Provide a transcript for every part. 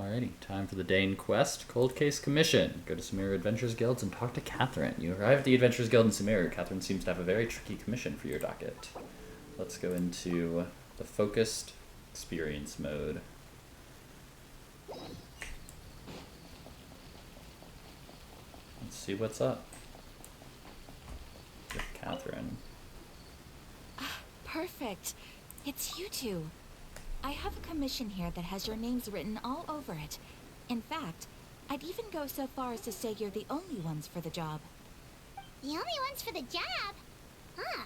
Alrighty, time for the Dane quest. Cold Case Commission. Go to Sumeru Adventures Guilds and talk to Catherine. You arrive at the Adventures Guild in Sumeru. Catherine seems to have a very tricky commission for your docket. Let's go into the focused experience mode. Let's see what's up with Catherine. Perfect. It's you two. I have a commission here that has your names written all over it. In fact, I'd even go so far as to say you're the only ones for the job. The only ones for the job? Huh.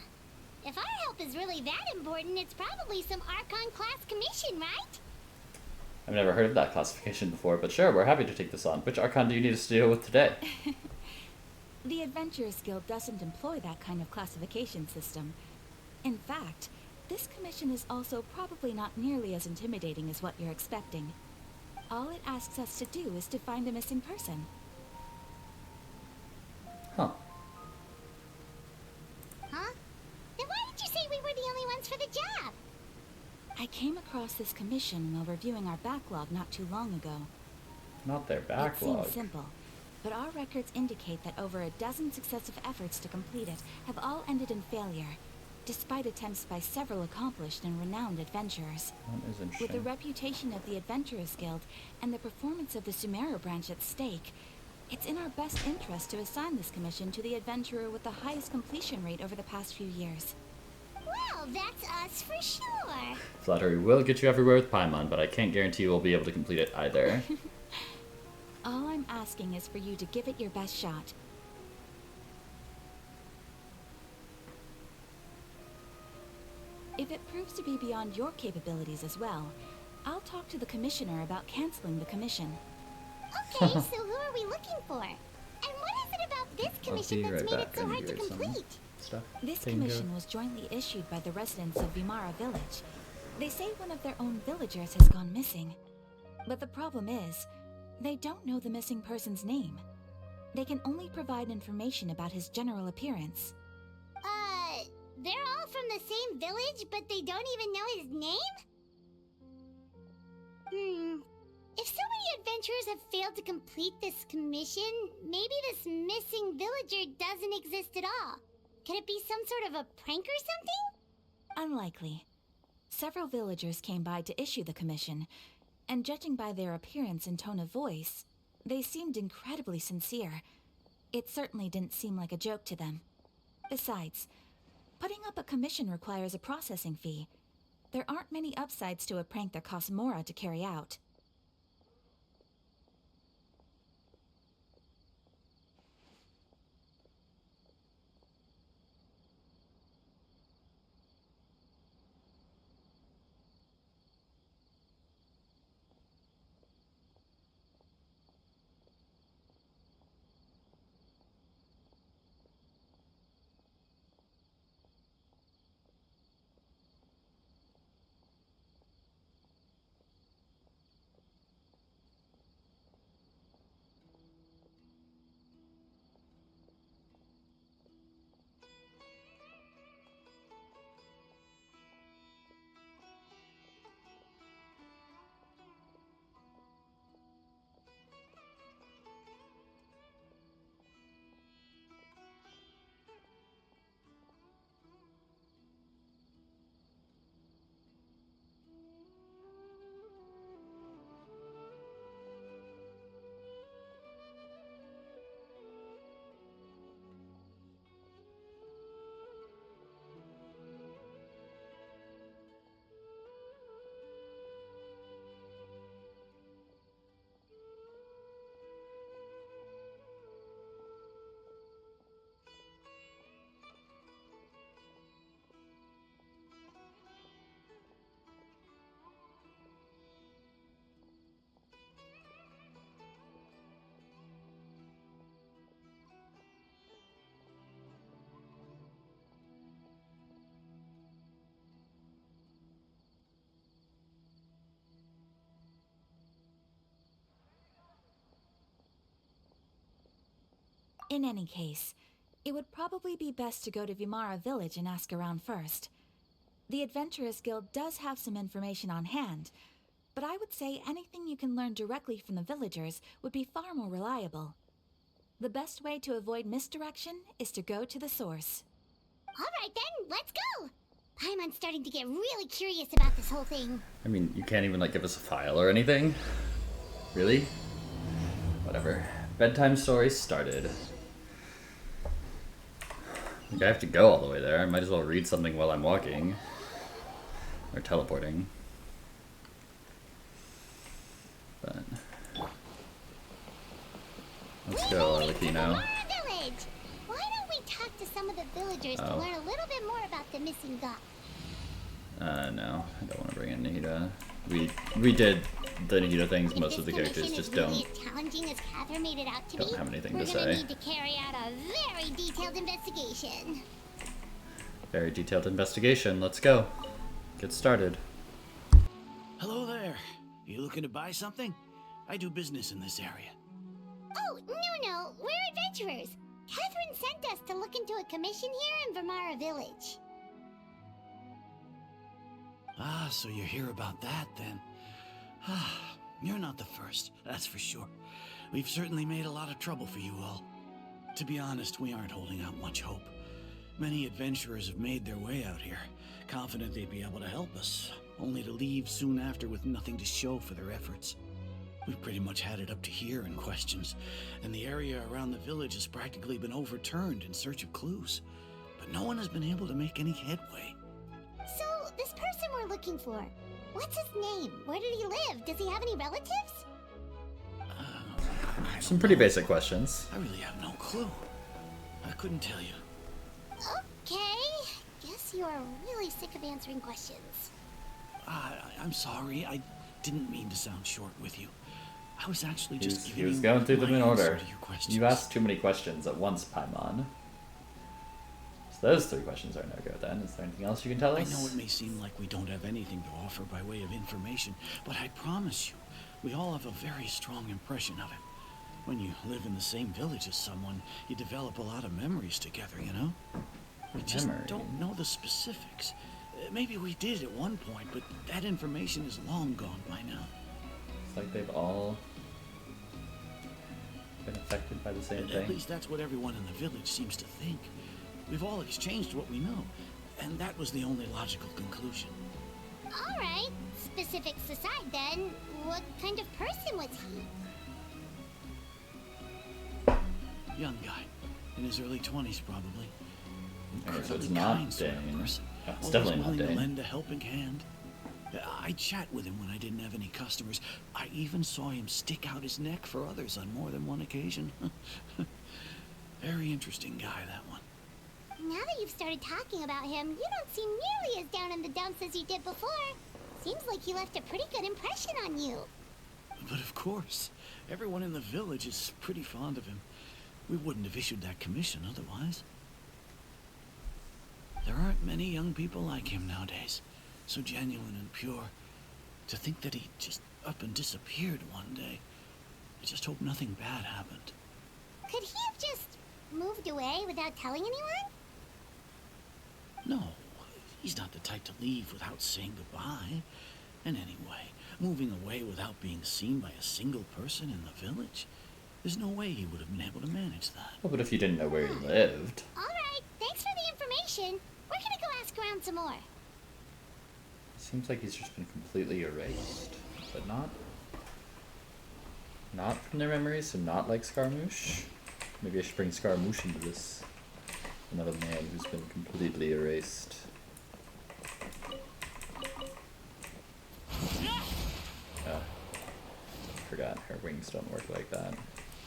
If our help is really that important, it's probably some Archon class commission, right? I've never heard of that classification before, but sure, we're happy to take this on. Which Archon do you need us to deal with today? The Adventurers Guild doesn't employ that kind of classification system. In fact, this commission is also probably not nearly as intimidating as what you're expecting. All it asks us to do is to find a missing person. Huh. Huh? Then why did you say we were the only ones for the job? I came across this commission while reviewing our backlog not too long ago. Not their It backlog. seems simple, but our records indicate that over a dozen successive efforts to complete it have all ended in failure, despite attempts by several accomplished and renowned adventurers. That is interesting. With the reputation of the Adventurers Guild and the performance of the Sumeru branch at stake, it's in our best interest to assign this commission to the adventurer with the highest completion rate over the past few years. Well, that's us for sure. Flattery will get you everywhere with Paimon, but I can't guarantee you will be able to complete it either. All I'm asking is for you to give it your best shot. If it proves to be beyond your capabilities as well, I'll talk to the commissioner about canceling the commission. Okay, so who are we looking for? And what is it about this commission be that's right made back. it so I need hard to to get some complete? stuff. This Bingo. commission was jointly issued by the residents of Vimara Village. They say one of their own villagers has gone missing. But the problem is, they don't know the missing person's name. They can only provide information about his general appearance. They're all from the same village, but they don't even know his name? If so many adventurers have failed to complete this commission, maybe this missing villager doesn't exist at all. Could it be some sort of a prank or something? Unlikely. Several villagers came by to issue the commission, and judging by their appearance and tone of voice, they seemed incredibly sincere. It certainly didn't seem like a joke to them. Besides, putting up a commission requires a processing fee. There aren't many upsides to a prank that costs Mora to carry out. In any case, it would probably be best to go to Vimara Village and ask around first. The Adventurers Guild does have some information on hand, but I would say anything you can learn directly from the villagers would be far more reliable. The best way to avoid misdirection is to go to the source. Alright then, let's go! Paimon's starting to get really curious about this whole thing. I mean, you can't even, like, give us a file or anything? Really? Whatever. Bedtime Story started. Like, I have to go all the way there. I might as well read something while I'm walking. Or teleporting. But... let's go, Arlecchino. Village! Why don't we talk to some of the villagers to learn a little bit more about the missing goth? No. I don't want to bring in Nahida. We did the Nahida things. Most of the characters just don't as challenging as Catherine made it out to be, have anything we're to gonna say. need to carry out a very detailed investigation. Very detailed investigation. Let's go. Get started. Hello there. You looking to buy something? I do business in this area. Oh, no, we're adventurers. Catherine sent us to look into a commission here in Vermara Village. Ah, so you're here about that then. Ah, you're not the first, that's for sure. We've certainly made a lot of trouble for you all. To be honest, we aren't holding out much hope. Many adventurers have made their way out here, confident they'd be able to help us, only to leave soon after with nothing to show for their efforts. We've pretty much had it up to here in questions, and the area around the village has practically been overturned in search of clues. But no one has been able to make any headway. So, this person we're looking for, what's his name? Where did he live? Does he have any relatives? Some pretty basic questions. I really have no clue. I couldn't tell you. Okay, guess you are really sick of answering questions. I'm sorry. I didn't mean to sound short with you. I was actually just He was going through them in order. You You asked too many questions at once, Paimon. So those 3 questions are no go then. Is there anything else you can tell I us? know it may seem like we don't have anything to offer by way of information, but I promise you, we all have a very strong impression of him. When you live in the same village as someone, you develop a lot of memories together, you know? We just don't know the specifics. Maybe we did at one point, but that information is long gone by now. It's like they've all been affected by the same thing. At least that's what everyone in the village seems to think. We've all exchanged what we know, and that was the only logical conclusion. Alright, specifics aside then, what kind of person was he? Young guy, in his early 20s probably. Okay, so it's Incredibly not kind sort of Dane. person. Oh, it's Always definitely not willing to Dane. lend a helping hand. I'd chat with him when I didn't have any customers. I even saw him stick out his neck for others on more than one occasion. Very interesting guy, that one. Now that you've started talking about him, you don't seem nearly as down in the dumps as you did before. Seems like he left a pretty good impression on you. But of course, everyone in the village is pretty fond of him. We wouldn't have issued that commission otherwise. There aren't many young people like him nowadays. So genuine and pure. To think that he just up and disappeared one day. I just hope nothing bad happened. Could he have just moved away without telling anyone? No, he's not the type to leave without saying goodbye. And anyway, moving away without being seen by a single person in the village, there's no way he would have been able to manage that. Well, but if you didn't know where he lived... Alright, thanks for the information. We're gonna go ask around some more. Seems like he's just been completely erased. But not from their memories, so not like Scaramouche. Maybe I should bring Scaramouche into this. Another man who's been completely erased. Oh. Forgot, her wings don't work like that.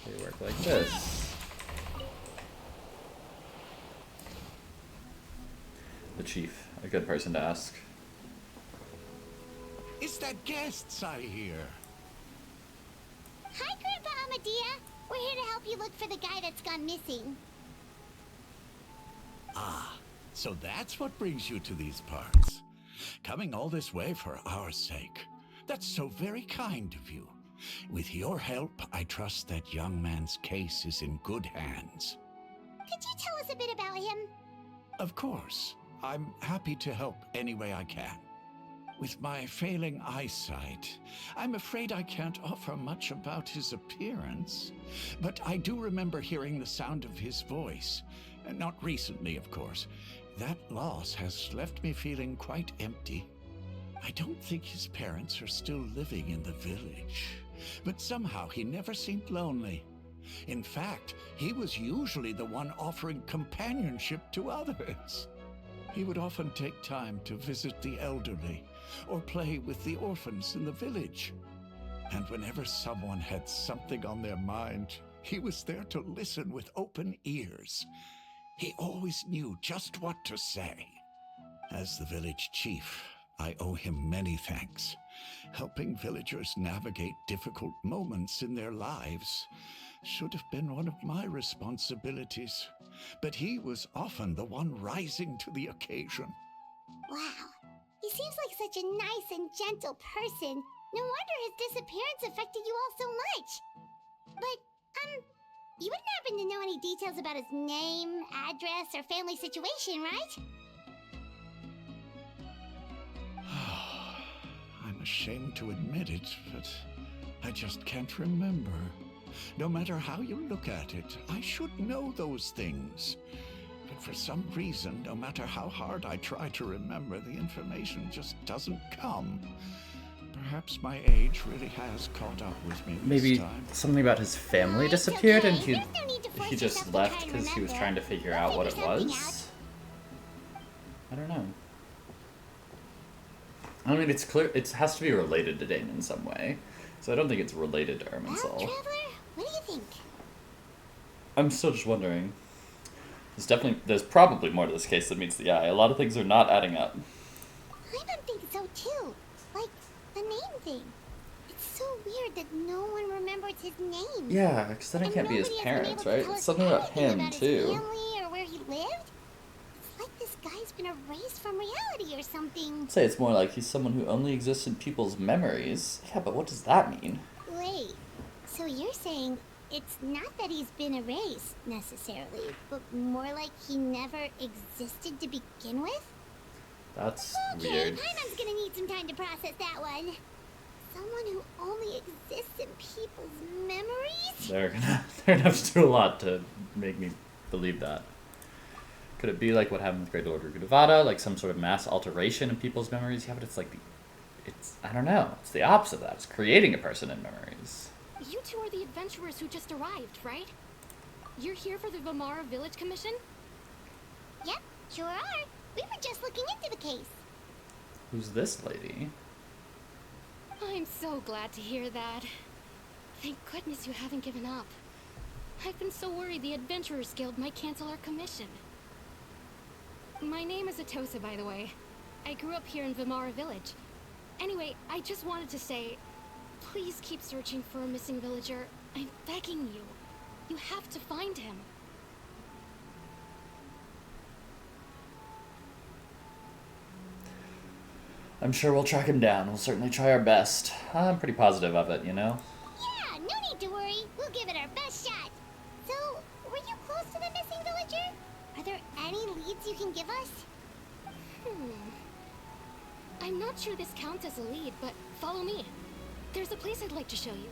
They work like this. The chief, a good person to ask. It's that guests I hear. Hi, Grandpa Amadea. We're here to help you look for the guy that's gone missing. Ah, so that's what brings you to these parts. Coming all this way for our sake. That's so very kind of you. With your help, I trust that young man's case is in good hands. Could you tell us a bit about him? Of course. I'm happy to help any way I can. With my failing eyesight, I'm afraid I can't offer much about his appearance. But I do remember hearing the sound of his voice. Not recently, of course. That loss has left me feeling quite empty. I don't think his parents are still living in the village. But somehow he never seemed lonely. In fact, he was usually the one offering companionship to others. He would often take time to visit the elderly or play with the orphans in the village. And whenever someone had something on their mind, he was there to listen with open ears. He always knew just what to say. As the village chief, I owe him many thanks. Helping villagers navigate difficult moments in their lives should have been one of my responsibilities. But he was often the one rising to the occasion. Wow. He seems like such a nice and gentle person. No wonder his disappearance affected you all so much. But, you wouldn't happen to know any details about his name, address, or family situation, right? I'm ashamed to admit it, but I just can't remember. No matter how you look at it, I should know those things. But for some reason, no matter how hard I try to remember, the information just doesn't come. Perhaps my age really has caught up with me Maybe this time. something about his family disappeared and There's no need to force he just yourself to left try and because he was remember. trying to figure You'll out what it figure something was. I don't know. I mean, it's clear it has to be related to Dane in some way, so I don't think it's related to Well, Irminsul. Traveler, what do you think? I'm still just wondering. There's probably more to this case than meets the eye. A lot of things are not adding up. I don't think so too. Like, the name thing. It's so weird that no one remembers his name. Yeah, because then it And can't be his nobody has been parents, able to right? tell It's us something about anything him, about his too. family or where he lived. It's like this guy's been erased from reality or something. I'd say it's more like he's someone who only exists in people's memories. Yeah, but what does that mean? Wait, so you're saying it's not that he's been erased, necessarily, but more like he never existed to begin with? That's Okay, weird. Paimon's gonna need some time to process that one. Someone who only exists in people's memories? They're gonna have to do a lot to make me believe that. Could it be like what happened with Great Lord Rukudavada, like some sort of mass alteration in people's memories? Yeah, but it's like I don't know. It's the opposite of that. It's creating a person in memories. You two are the adventurers who just arrived, right? You're here for the Vamara Village Commission? Yep, sure are. We were just looking into the case. Who's this lady? I'm so glad to hear that. Thank goodness you haven't given up. I've been so worried the Adventurers Guild might cancel our commission. My name is Atosa, by the way. I grew up here in Vamara Village. Anyway, I just wanted to say, please keep searching for a missing villager. I'm begging you. You have to find him. I'm sure we'll track him down. We'll certainly try our best. I'm pretty positive of it, you know? Yeah, no need to worry. We'll give it our best shot. So, were you close to the missing villager? Are there any leads you can give us? I'm not sure this counts as a lead, but follow me. There's a place I'd like to show you.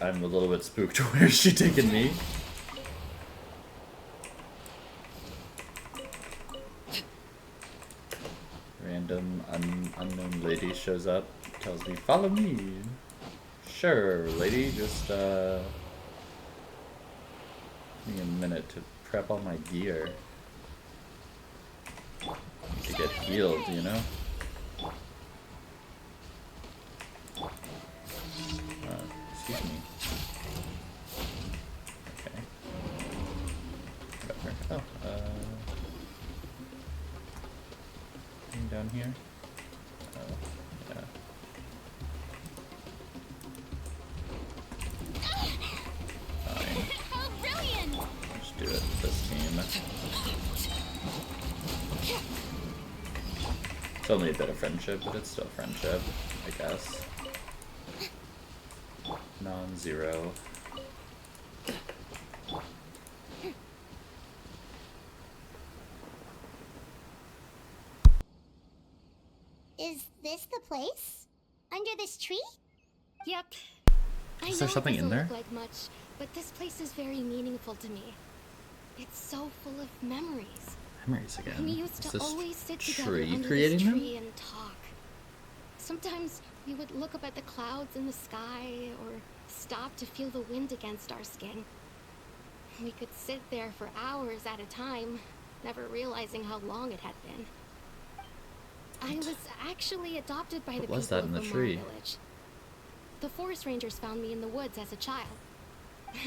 I'm a little bit spooked. Where's she taking me? Random unknown lady shows up, tells me, follow me. Sure, lady, just give me a minute to prep all my gear. To get healed, you know? Excuse me. Okay. Whatever. Oh, anything down here? Oh, yeah. Fine. Oh, brilliant! Let's do it with this team. It's only a bit of friendship, but it's still friendship, I guess. Non-zero. Is this the place? Under this tree? Yep. I Is know there something it in doesn't there? look like much, but this place is very meaningful to me. It's so full of memories. Memories We again. used Is to this always sit together tree under creating this them? tree and talk. Sometimes we would look up at the clouds in the sky or stop to feel the wind against our skin. We could sit there for hours at a time, never realizing how long it had been. I was actually adopted by the What was people that in of the the tree? village. The forest rangers found me in the woods as a child.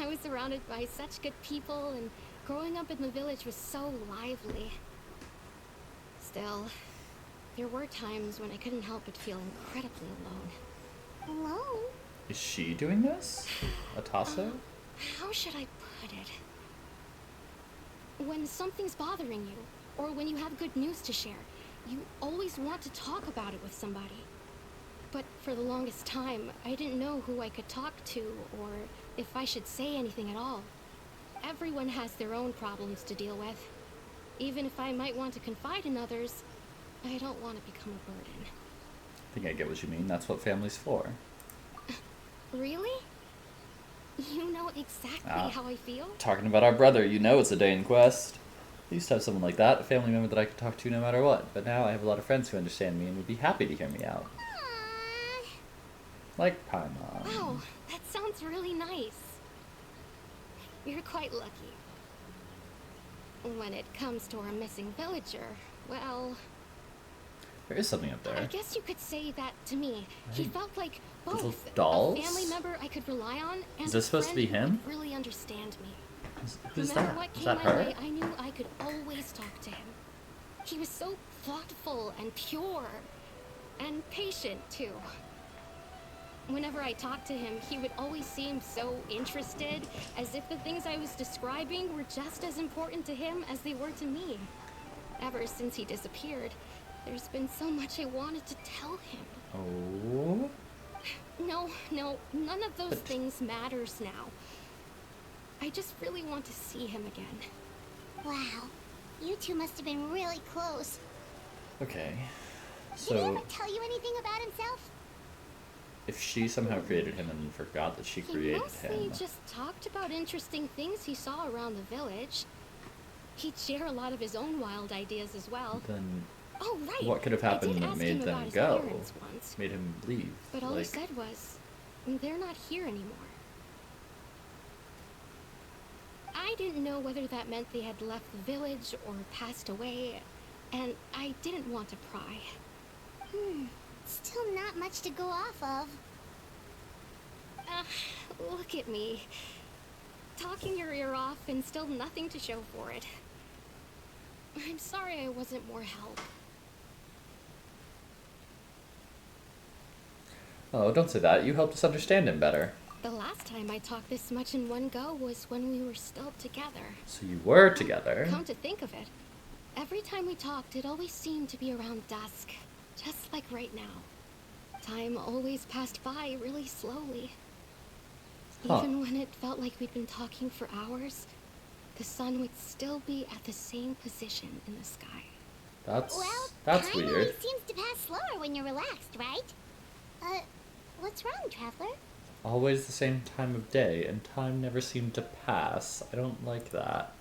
I was surrounded by such good people, and growing up in the village was so lively. Still, there were times when I couldn't help but feel incredibly alone. Alone? Is she doing this? Atasa? How should I put it? When something's bothering you, or when you have good news to share, you always want to talk about it with somebody. But for the longest time, I didn't know who I could talk to, or if I should say anything at all. Everyone has their own problems to deal with. Even if I might want to confide in others, I don't want to become a burden. I think I get what you mean. That's what family's for. Really? You know exactly how I feel? Talking about our brother, you know it's a day in quest. I used to have someone like that, a family member that I could talk to no matter what. But now I have a lot of friends who understand me and would be happy to hear me out. Aww. Like Paimon. Wow, that sounds really nice. You're quite lucky. When it comes to our missing villager, well, There is something up I there. guess you could say that to me. He Right. felt like Little both dolls? a family member I could rely on and Is this a supposed to be friend who him? would really understand me. Who's no that? matter what Is came that my her? way, I knew I could always talk to him. He was so thoughtful and pure, and patient too. Whenever I talked to him, he would always seem so interested, as if the things I was describing were just as important to him as they were to me. Ever since he disappeared, there's been so much I wanted to tell him. Oh. No, none of those But- things matters now. I just really want to see him again. Wow. You two must have been really close. Okay. Did he So, ever tell you anything about himself? if she somehow created him and forgot that she He created mostly him, just talked about interesting things he saw around the village. He'd share a lot of his own wild ideas as well. then Oh, right. what could have I happened did that ask made him about them his go? parents once, Made him leave? but all he Like, said was, they're not here anymore. I didn't know whether that meant they had left the village or passed away, and I didn't want to pry. Still not much to go off of. Look at me. Talking your ear off and still nothing to show for it. I'm sorry I wasn't more help. oh, don't say that. You helped us understand him better. The last time I talked this much in one go was when we were still together. So you were together. Come to think of it, every time we talked, it always seemed to be around dusk, just like right now. Time always passed by really slowly. Huh. Even when it felt like we'd been talking for hours, the sun would still be at the same position in the sky. That's Well, that's time weird. always seems to pass slower when you're relaxed, right? What's wrong, Traveler? Always the same time of day, and time never seemed to pass. I don't like that.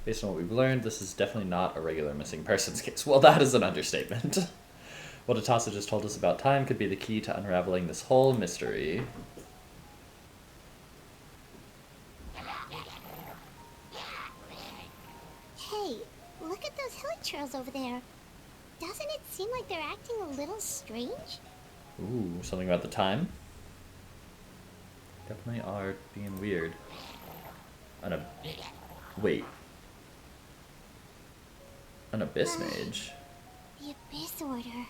Based on what we've learned, this is definitely not a regular missing persons case. Well, that is an understatement. What Atasa just told us about time could be the key to unraveling this whole mystery. Hey, look at those hilly trails over there. Doesn't it seem like they're acting a little strange? Ooh, something about the time? Definitely are being weird. Wait. An Abyss Mage? The Abyss Order.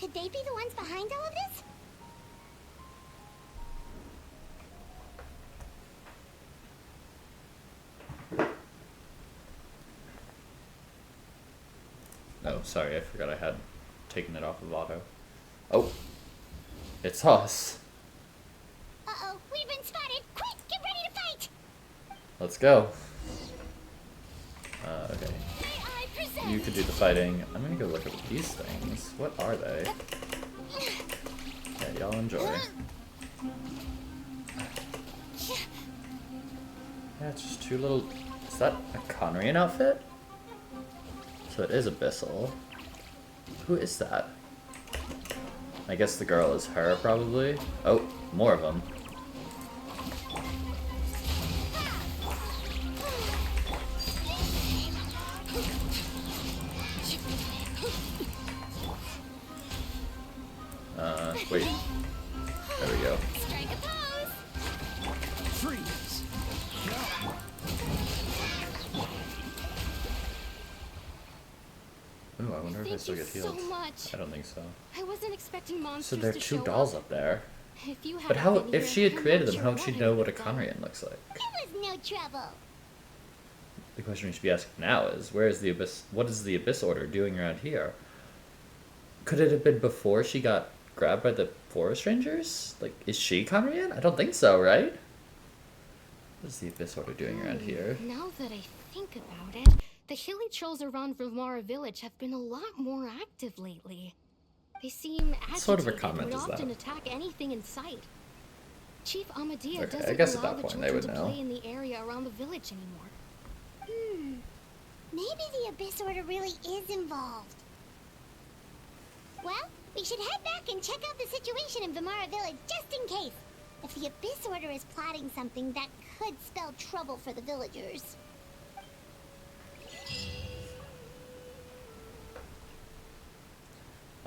Could they be the ones behind all of this? Oh, sorry, I forgot I had taken it off of auto. Oh. It's us. Uh-oh, we've been spotted! Quick, get ready to fight! Let's go. Okay. May I present You could do the fighting. I'm gonna go look at these things. What are they? Yeah, y'all enjoy. Yeah, it's just two little... Is that a Conrian outfit? So it is Abyssal. Who is that? I guess the girl is her, probably. Oh, more of them. Wait. There we go. Strike a pose. Freeze! Ooh, I wonder if I Thank still you get healed. so much. I don't think so. I wasn't expecting monsters So there are to two show dolls up. up there. If you But hadn't how, been if here, she had I'm created not them, sure how would she what I know what a would've done. Conrian looks like? It was no trouble. The question we should be asking now is, where is the Abyss? What is the Abyss Order doing around here? Could it have been before she got grabbed by the Forest Rangers? Like, is she Conrian? I don't think so, right? What is the Abyss Order doing around here? Now that I think about it, the hilly trolls around Vimara village have been a lot more active lately. They seem agitated sort of a and comment would is that? often attack anything in sight. Chief Amadea Okay, I doesn't guess at allow that the point they children would to know. play in the area around the village anymore. Maybe the Abyss Order really is involved. Well, we should head back and check out the situation in Vimara village just in case. If the Abyss Order is plotting something that could spell trouble for the villagers.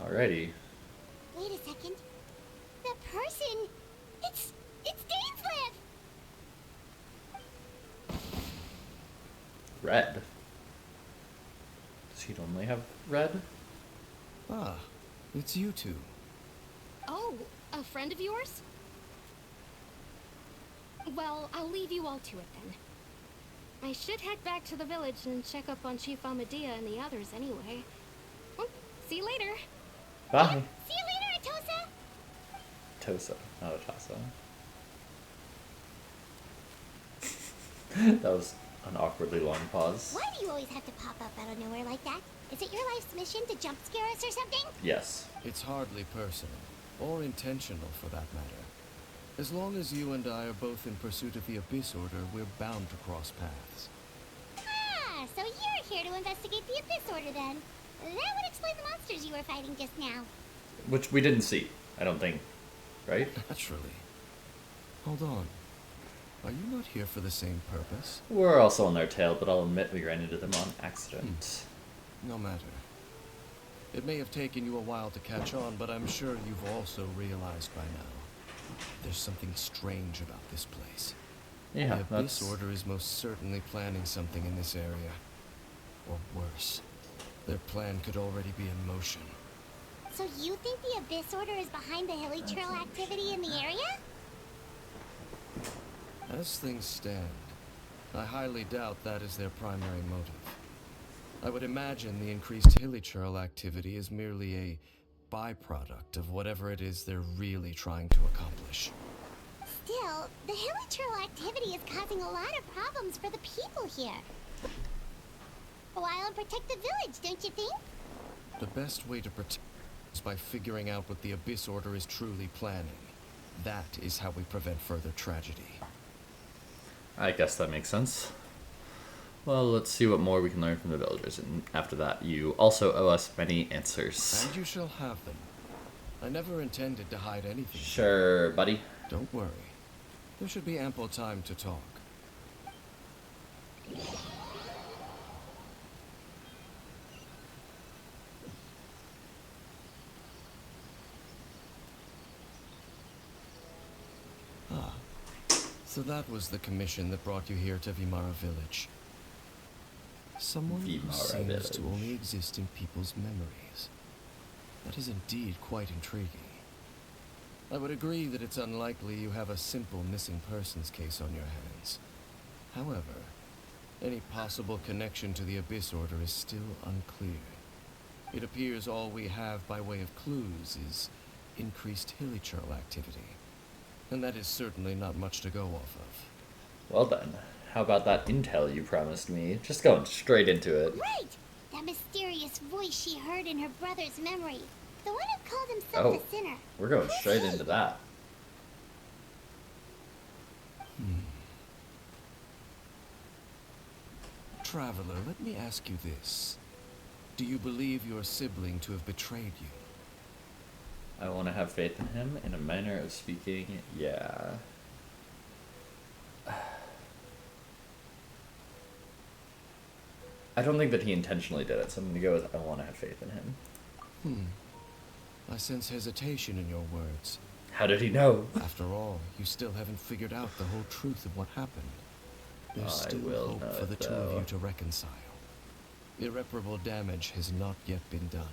Alrighty. Wait a second. The person... It's Dainslief! Red. Does he only have red? Ah, it's you two. Oh, a friend of yours? Well, I'll leave you all to it then. I should head back to the village and check up on Chief Amadea and the others anyway. Well, see you later. Bye. See you later, Atosa! Tosa, not Atasa. That was an awkwardly long pause. Why do you always have to pop up out of nowhere like that? Is it your life's mission to jump scare us or something? Yes. It's hardly personal, or intentional for that matter. As long as you and I are both in pursuit of the Abyss Order, we're bound to cross paths. Ah, so you're here to investigate the Abyss Order then. That would explain the monsters you were fighting just now. Which we didn't see, I don't think. Right? Naturally. Hold on. Are you not here for the same purpose? We're also on their tail, but I'll admit we ran into them on accident. No matter. It may have taken you a while to catch on, but I'm sure you've also realized by now. There's something strange about this place. Yeah, The Abyss that's... Order is most certainly planning something in this area. Or worse, their plan could already be in motion. So you think the Abyss Order is behind the hilly trail activity in the area? As things stand, I highly doubt that is their primary motive. I would imagine the increased hilly trail activity is merely a byproduct of whatever it is they're really trying to accomplish. Still, the hilly trail activity is causing a lot of problems for the people here. While protect the village, don't you think? The best way to protect is by figuring out what the Abyss Order is truly planning. That is how we prevent further tragedy. I guess that makes sense. Well, let's see what more we can learn from the villagers, and after that, you also owe us many answers. And you shall have them. I never intended to hide anything. Sure, buddy. Don't worry. There should be ample time to talk. Ah. So that was the commission that brought you here to Vimara village. Someone who Vimara seems to village. only exist in people's memories. That is indeed quite intriguing. I would agree that it's unlikely you have a simple missing persons case on your hands. However, any possible connection to the Abyss Order is still unclear. It appears all we have by way of clues is increased hilly trail activity. And that is certainly not much to go off of. Well then, how about that intel you promised me? Just going straight into it. Right! That that mysterious voice she heard in her brother's memory. The one who called himself Oh, a sinner. we're going Who's straight he? into that. Traveler, let me ask you this. Do you believe your sibling to have betrayed you? I want to have faith in him. In a manner of speaking, yeah. I don't think that he intentionally did it, so I'm going to go with I want to have faith in him. I sense hesitation in your words. How did he know? After all, you still haven't figured out the whole truth of what happened. There's I still will hope know for the it, two of though. you to reconcile. Irreparable damage has not yet been done.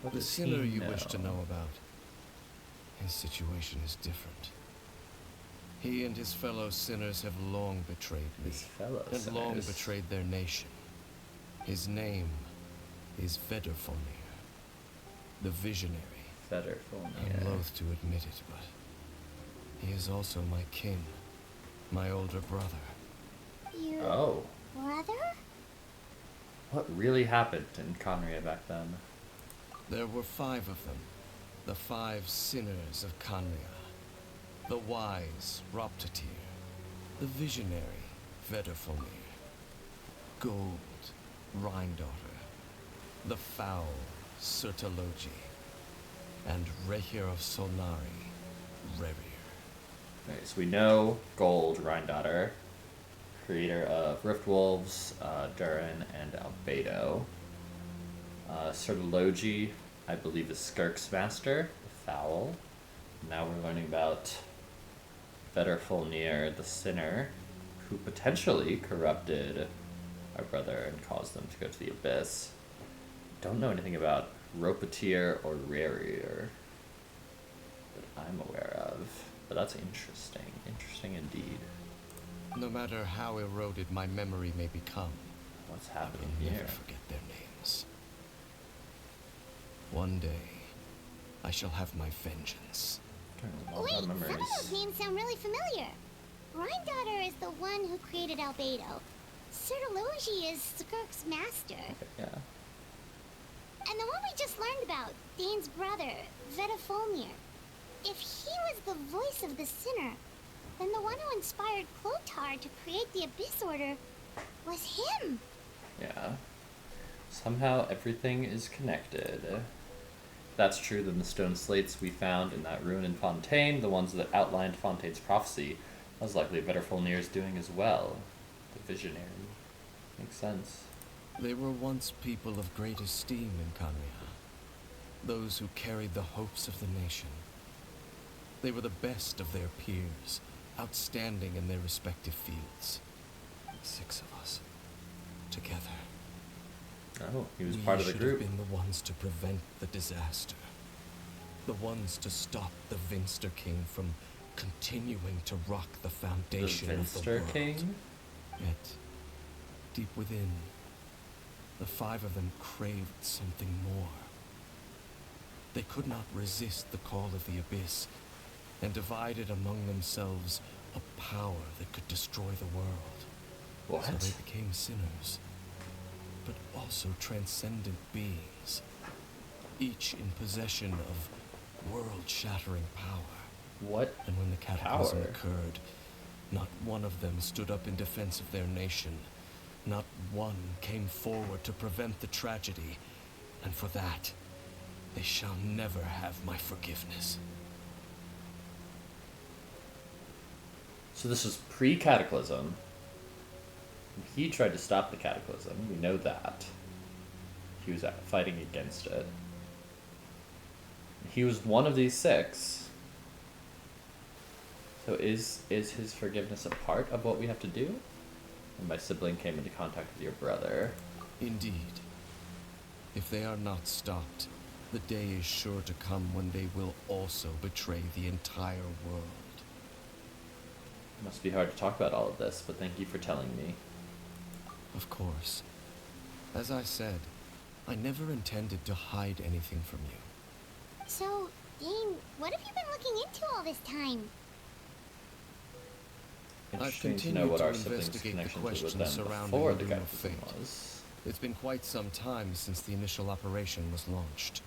What The does sinner he you wish to know about, his situation is different. He and his fellow sinners have long betrayed me, His fellow and long sinners. betrayed their nation. His name is Vedderfolnir, the Visionary. Better I'm loath to admit it, but he is also my kin, my older brother. Your Oh, brother? what really happened in Conria back then? There were 5 of them, the 5 sinners of Conria. The wise Roptatir, the visionary Vedderfolnir, Gold Rhindaughter, the foul Sertologi, and Rehir of Solnari, Rerir. Right, so we know Gold, Rhindaughter, creator of Riftwolves, Durin, and Albedo. Sertologi, I believe, is Skirk's master, the foul. Now we're learning about Vedderfolnir, the sinner, who potentially corrupted our brother and caused them to go to the abyss. Don't know anything about Ropatir or Rerir that I'm aware of, but that's interesting. Interesting indeed. No matter how eroded my memory may become, What's I happening will here? never forget their names. One day, I shall have my vengeance. Wait, some of memories. those names sound really familiar. Rhindaughter is the one who created Albedo. Sertologi is Skirk's master. Yeah. And the one we just learned about, Dane's brother, Vedderfolnir. If he was the voice of the sinner, then the one who inspired Clotar to create the Abyss Order was him. Yeah. Somehow everything is connected. If that's true, then the stone slates we found in that ruin in Fontaine, the ones that outlined Fontaine's prophecy, was likely Vedderfolnir's doing as well. The visionary. Makes sense. They were once people of great esteem in Conria. Those who carried the hopes of the nation. They were the best of their peers, outstanding in their respective fields. 6 of us, together. Oh, he was We part of the should group. have been the ones to prevent the disaster. The ones to stop the Vinster King from continuing to rock the The foundation of the Vinster world. King? Yet, deep within, the 5 of them craved something more. They could not resist the call of the Abyss, and divided among themselves a power that could destroy the world. What? So they became sinners, but also transcendent beings, each in possession of world-shattering power. What? And when the cataclysm Power? occurred, not one of them stood up in defense of their nation. Not one came forward to prevent the tragedy. And for that, they shall never have my forgiveness. So this was pre-cataclysm. He tried to stop the cataclysm. We know that. He was fighting against it. He was one of these 6. So is his forgiveness a part of what we have to do? And my sibling came into contact with your brother. Indeed. If they are not stopped, the day is sure to come when they will also betray the entire world. It must be hard to talk about all of this, but thank you for telling me. Of course. As I said, I never intended to hide anything from you. So, Dane, what have you been looking into all this time? Interesting to continued know what to our siblings' investigate the connections were with questions them surrounding before the the Room of cataclysm Fate. was. It's been quite some time since the initial operation was launched.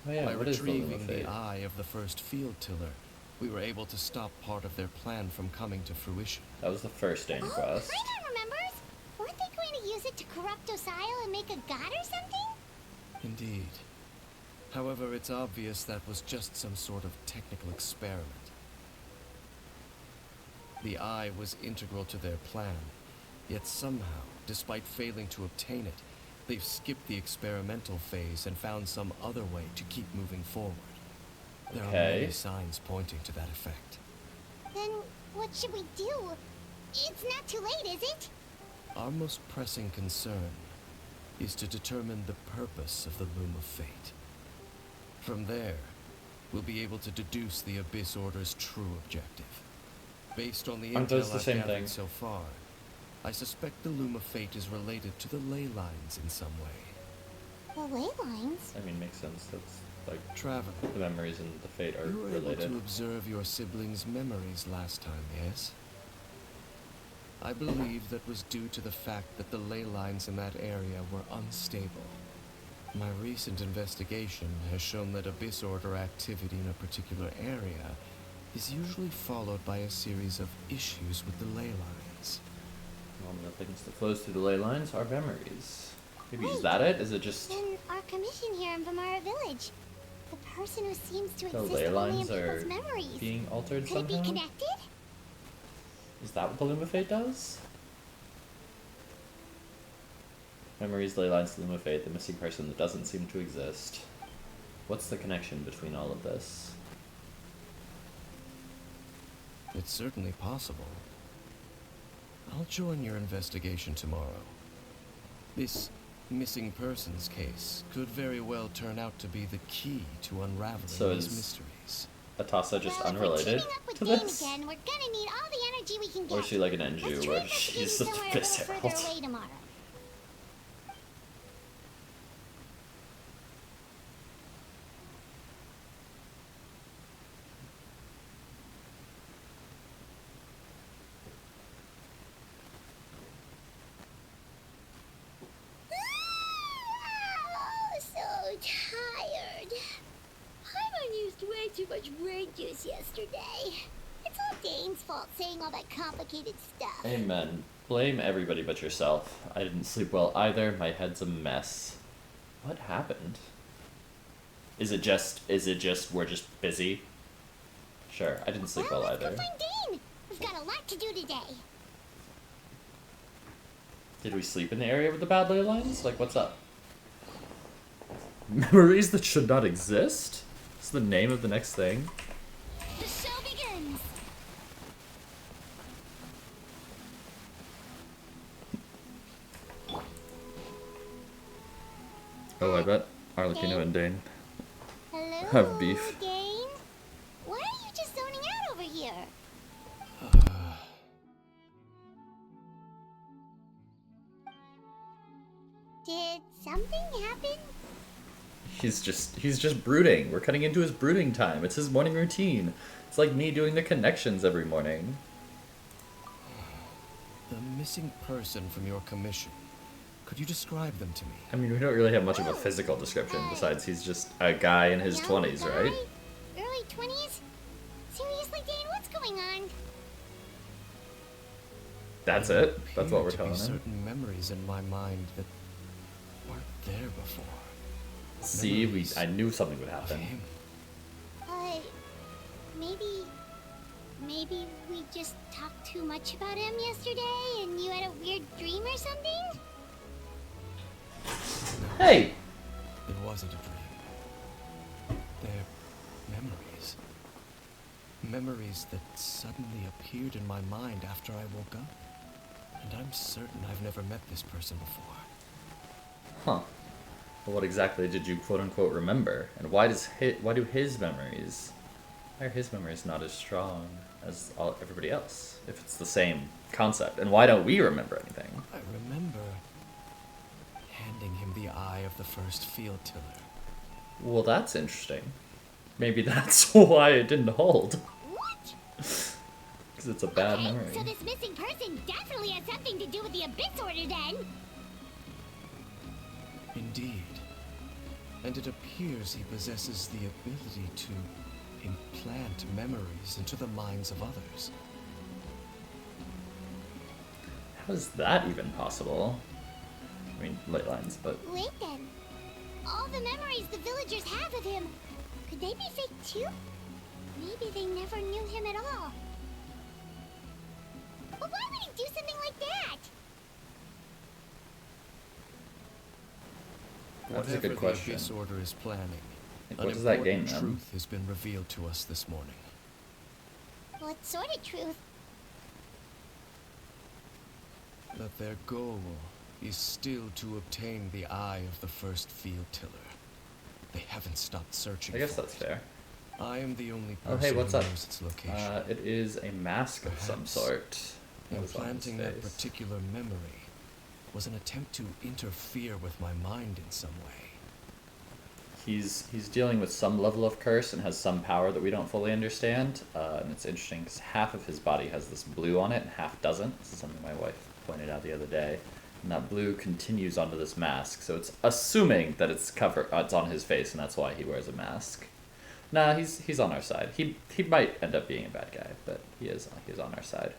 Oh yeah, By what is the retrieving the Lumafate? eye of the first field tiller, we were able to stop part of their plan from coming to fruition. That was the first Dane quest. Paimon remembers. Weren't they going to use it to corrupt Osile and make a god or something? Indeed. However, it's obvious that was just some sort of technical experiment. The eye was integral to their plan, yet somehow, despite failing to obtain it, they've skipped the experimental phase and found some other way to keep moving forward. There are many signs pointing to that effect. Then what should we do? It's not too late, is it? Our most pressing concern is to determine the purpose of the Loom of Fate. From there, we'll be able to deduce the Abyss Order's true objective. Based on the Aren't those intel the I've same gathered thing? so far, I suspect the Loom of Fate is related to the ley lines in some way. The ley lines? I mean, makes sense. That's like Traveler, the memories and the fate are you were able related. to observe your siblings' memories last time, yes? I believe that was due to the fact that the ley lines in that area were unstable. My recent investigation has shown that Abyss Order activity in a particular area is usually followed by a series of issues with the ley lines. One of the things that flows through the ley lines are memories. Maybe is Wait. that it? Is it just Then our commission here in Vamara Village. The person who seems to the exist ley only in lines are people's memories. being altered Could it be somehow? connected? Is that what the Lumafate does? Memories, ley lines, Lumafate, the missing person that doesn't seem to exist. What's the connection between all of this? It's certainly possible. I'll join your investigation tomorrow. This missing persons case could very well turn out to be the key to unraveling So these is mysteries. Atasa just Well, unrelated if we're teaming up with to Dane this? again, we're gonna need all the energy we can get. Or is she like an Let's Enju try where investigating she's the somewhere a Abyss little Herald? further away tomorrow. Oh, so tired. Paimon used way too much brain juice yesterday. It's all Dane's fault saying all that complicated stuff. Amen. Blame everybody but yourself. I didn't sleep well either. My head's a mess. What happened? Is it just we're just busy? Sure, I didn't sleep well Let's go either. find Dane. We've got a lot to do today. Did we sleep in the area with the bad ley lines? Like, what's up? Memories that should not exist? Is the name of the next thing? The show begins. Oh, I bet Arlecchino and Dane Hello, have beef. Dane. Why are you just zoning out over here? Did something happen? He's just brooding. We're cutting into his brooding time. It's his morning routine. It's like me doing the connections every morning. The missing person from your commission. Could you describe them to me? I mean, we don't really have much of a physical description besides he's just a guy in his Young 20s, guy? right? Early 20s? Seriously, Dane, what's going on? That's There it. That's what appear we're to telling be him. certain memories in my mind that weren't there before. See, Memories I knew something would of happen. him. Maybe we just talked too much about him yesterday and you had a weird dream or something? Hey! It wasn't a dream. They're memories. Memories that suddenly appeared in my mind after I woke up. And I'm certain I've never met this person before. Huh. Well, what exactly did you quote-unquote remember? And why do his memories... Why are his memories not as strong as everybody else, if it's the same concept? And why don't we remember anything? I remember handing him the eye of the first field tiller. Well, that's interesting. Maybe that's why it didn't hold. What? Because it's a bad memory. So this missing person definitely has something to do with the Abyss Order then. Indeed. And it appears he possesses the ability to implant memories into the minds of others. How is that even possible? I mean, ley lines, but... Wait then. All the memories the villagers have of him, could they be fake too? Maybe they never knew him at all. But why would he do something like that? That's a good Whatever question. the Abyss Order is planning, What an does that gain important them? truth has been revealed to us this morning. What sort of truth? That their goal is still to obtain the eye of the first field tiller. They haven't stopped searching I guess for that's it. fair. I am the only Oh, person hey, what's who up? knows its location. It is a mask of some Perhaps sort. That was on his Implanting that face. particular memory was an attempt to interfere with my mind in some way. He's dealing with some level of curse and has some power that we don't fully understand. And it's interesting because half of his body has this blue on it and half doesn't. This is something my wife pointed out the other day. And that blue continues onto this mask, so it's assuming that it's on his face, and that's why he wears a mask. Nah, he's on our side. He might end up being a bad guy, but he's on our side.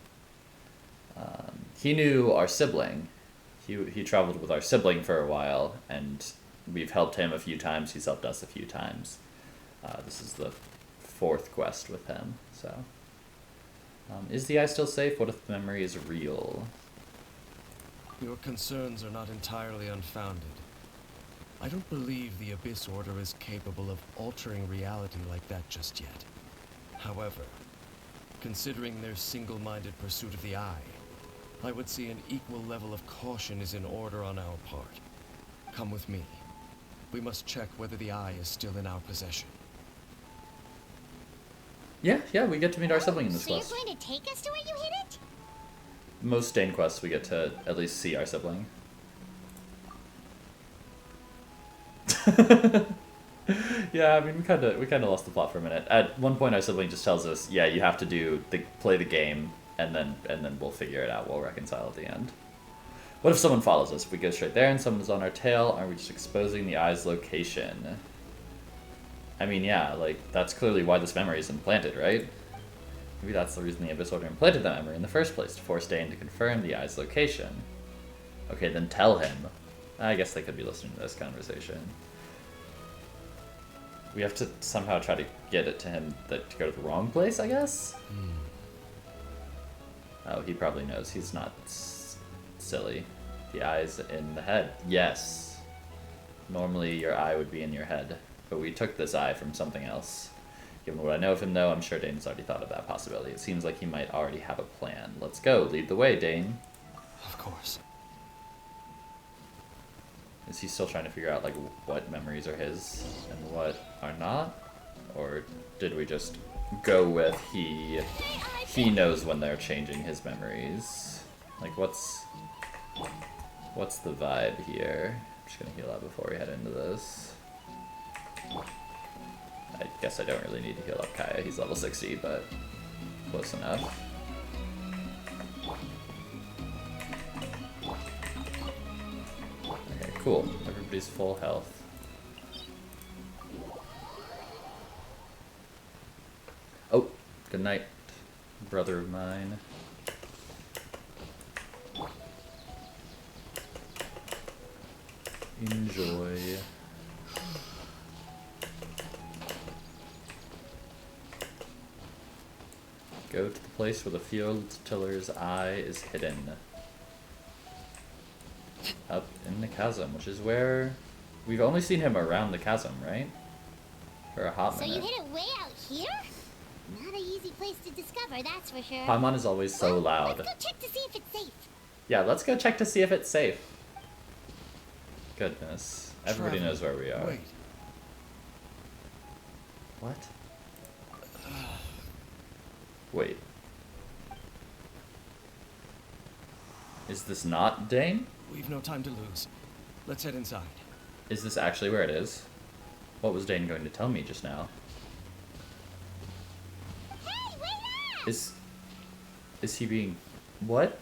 He knew our sibling. He traveled with our sibling for a while, and we've helped him a few times. He's helped us a few times. This is the 4th quest with him. So, is the eye still safe? What if the memory is real? Your concerns are not entirely unfounded. I don't believe the Abyss Order is capable of altering reality like that just yet. However, considering their single-minded pursuit of the eye, I would say an equal level of caution is in order on our part. Come with me. We must check whether the eye is still in our possession. Yeah, we get to meet our sibling in this So quest. you're going to take us to where you hid it? Most Dane quests, we get to at least see our sibling. Yeah, I mean, we kind of lost the plot for a minute. At one point, our sibling just tells us, "Yeah, you have to play the game, and then we'll figure it out. We'll reconcile at the end." What if someone follows us? If we go straight there and someone's on our tail, are we just exposing the eye's location? I mean, yeah, like, that's clearly why this memory is implanted, right? Maybe that's the reason the Abyss Order implanted that memory in the first place, to force Dane to confirm the eye's location. Okay, then tell him. I guess they could be listening to this conversation. We have to somehow try to get it to him to go to the wrong place, I guess? Oh, he probably knows. He's not silly. The eye's in the head. Yes. Normally your eye would be in your head, but we took this eye from something else. Given what I know of him, though, I'm sure Dane's already thought of that possibility. It seems like he might already have a plan. Let's go. Lead the way, Dane. Of course. Is he still trying to figure out, like, what memories are his and what are not? Or did we just go with he knows when they're changing his memories? Like, what's the vibe here? I'm just gonna heal up before we head into this. I guess I don't really need to heal up Kaya. He's level 60, but close enough. Okay, cool. Everybody's full health. Oh, good night, brother of mine. Enjoy. Go to the place where the field tiller's eye is hidden. Up in the chasm, which is where we've only seen him around the chasm, right? For a hot So minute. you hid it way out here? Not an easy place to discover, that's for sure. Paimon is always so Well, loud. Let's go check to see if it's safe. Yeah, let's go check to see if it's safe. Goodness. Everybody Traveler, knows where we are. Wait. What? Wait. Is this not Dane? We've no time to lose. Let's head inside. Is this actually where it is? What was Dane going to tell me just now? Hey, wait up! Is he being... What?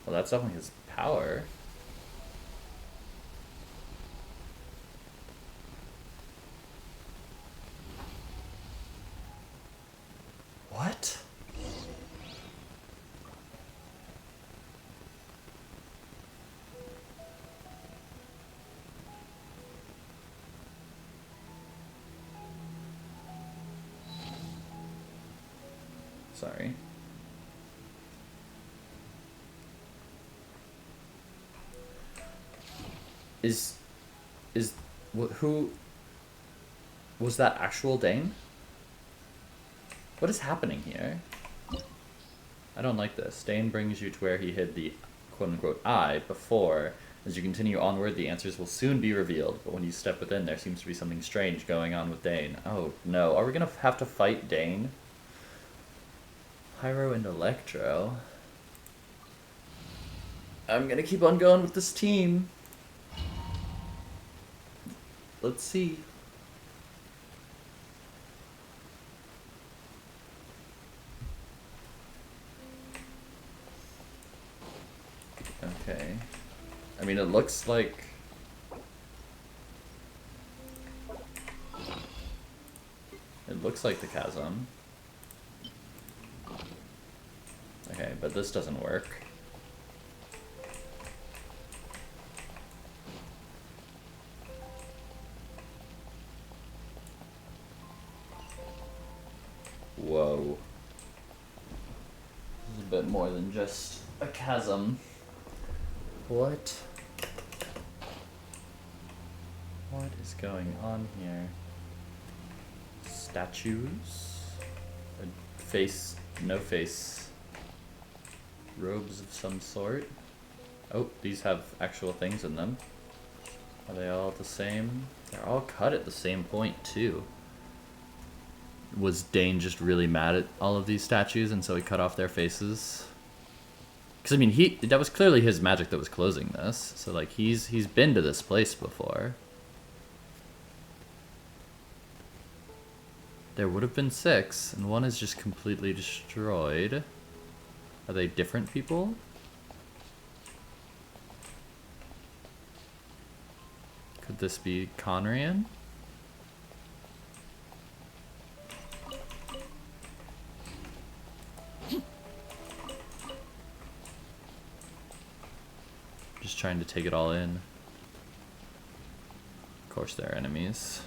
Well, that's definitely his power. sorry. Who was that? Actual Dane? What is happening here? I don't like this. Dane brings you to where he hid the quote-unquote eye before. As you continue onward, the answers will soon be revealed, but when you step within, there seems to be something strange going on with Dane. Oh no, are we gonna have to fight Dane? Pyro and Electro. I'm gonna keep on going with this team. Let's see. Okay. I mean, it looks like... It looks like the chasm. Okay, but this doesn't work. Whoa. This is a bit more than just a chasm. What? What is going on here? Statues? A face, no face. Robes of some sort. Oh, these have actual things in them. Are they all the same? They're all cut at the same point too. Was Dane just really mad at all of these statues and so he cut off their faces? Because I mean, that was clearly his magic that was closing this. So like he's been to this place before. There would have been 6, and one is just completely destroyed. Are they different people? Could this be Conrian? Just trying to take it all in. Of course they're enemies.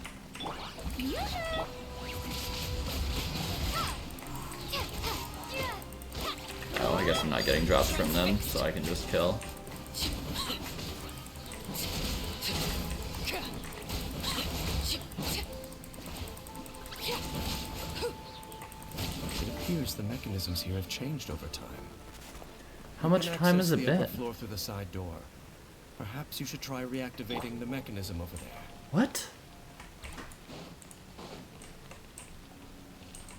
Oh, I guess I'm not getting drops from them, so I can just kill. It appears the mechanisms here have changed over time. How much time has it been? Floor through the side door. Perhaps you should try reactivating the mechanism over there. What?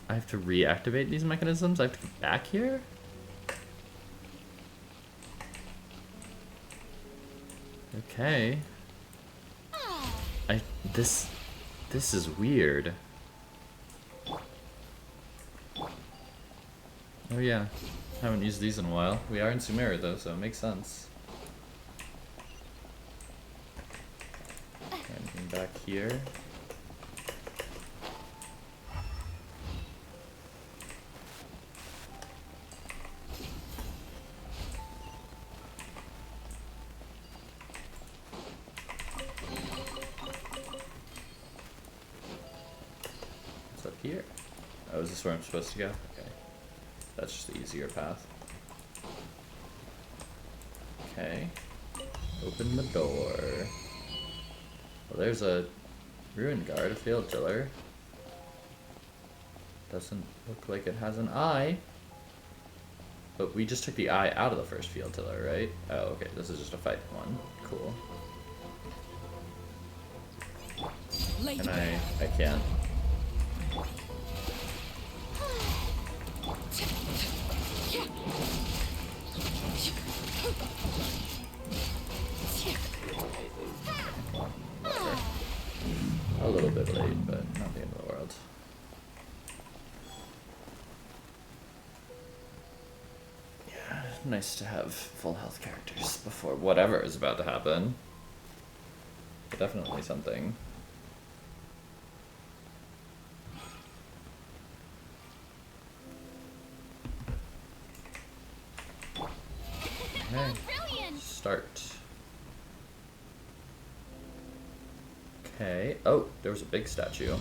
I have to reactivate these mechanisms? I have to get back here? Okay. This is weird. Oh yeah. Haven't used these in a while. We are in Sumeru though, so it makes sense. Anything back here? What's up here? Oh, is this where I'm supposed to go? Okay. That's just the easier path. Okay. Open the door. Well, there's a ruin guard, a field tiller. Doesn't look like it has an eye. But we just took the eye out of the first field tiller, right? Oh, okay. This is just a fight one. Cool. And I can't. A little bit late, but not the end of the world. Yeah, nice to have full health characters before whatever is about to happen. But definitely something. Okay. Start. Okay. Oh, there was a big statue.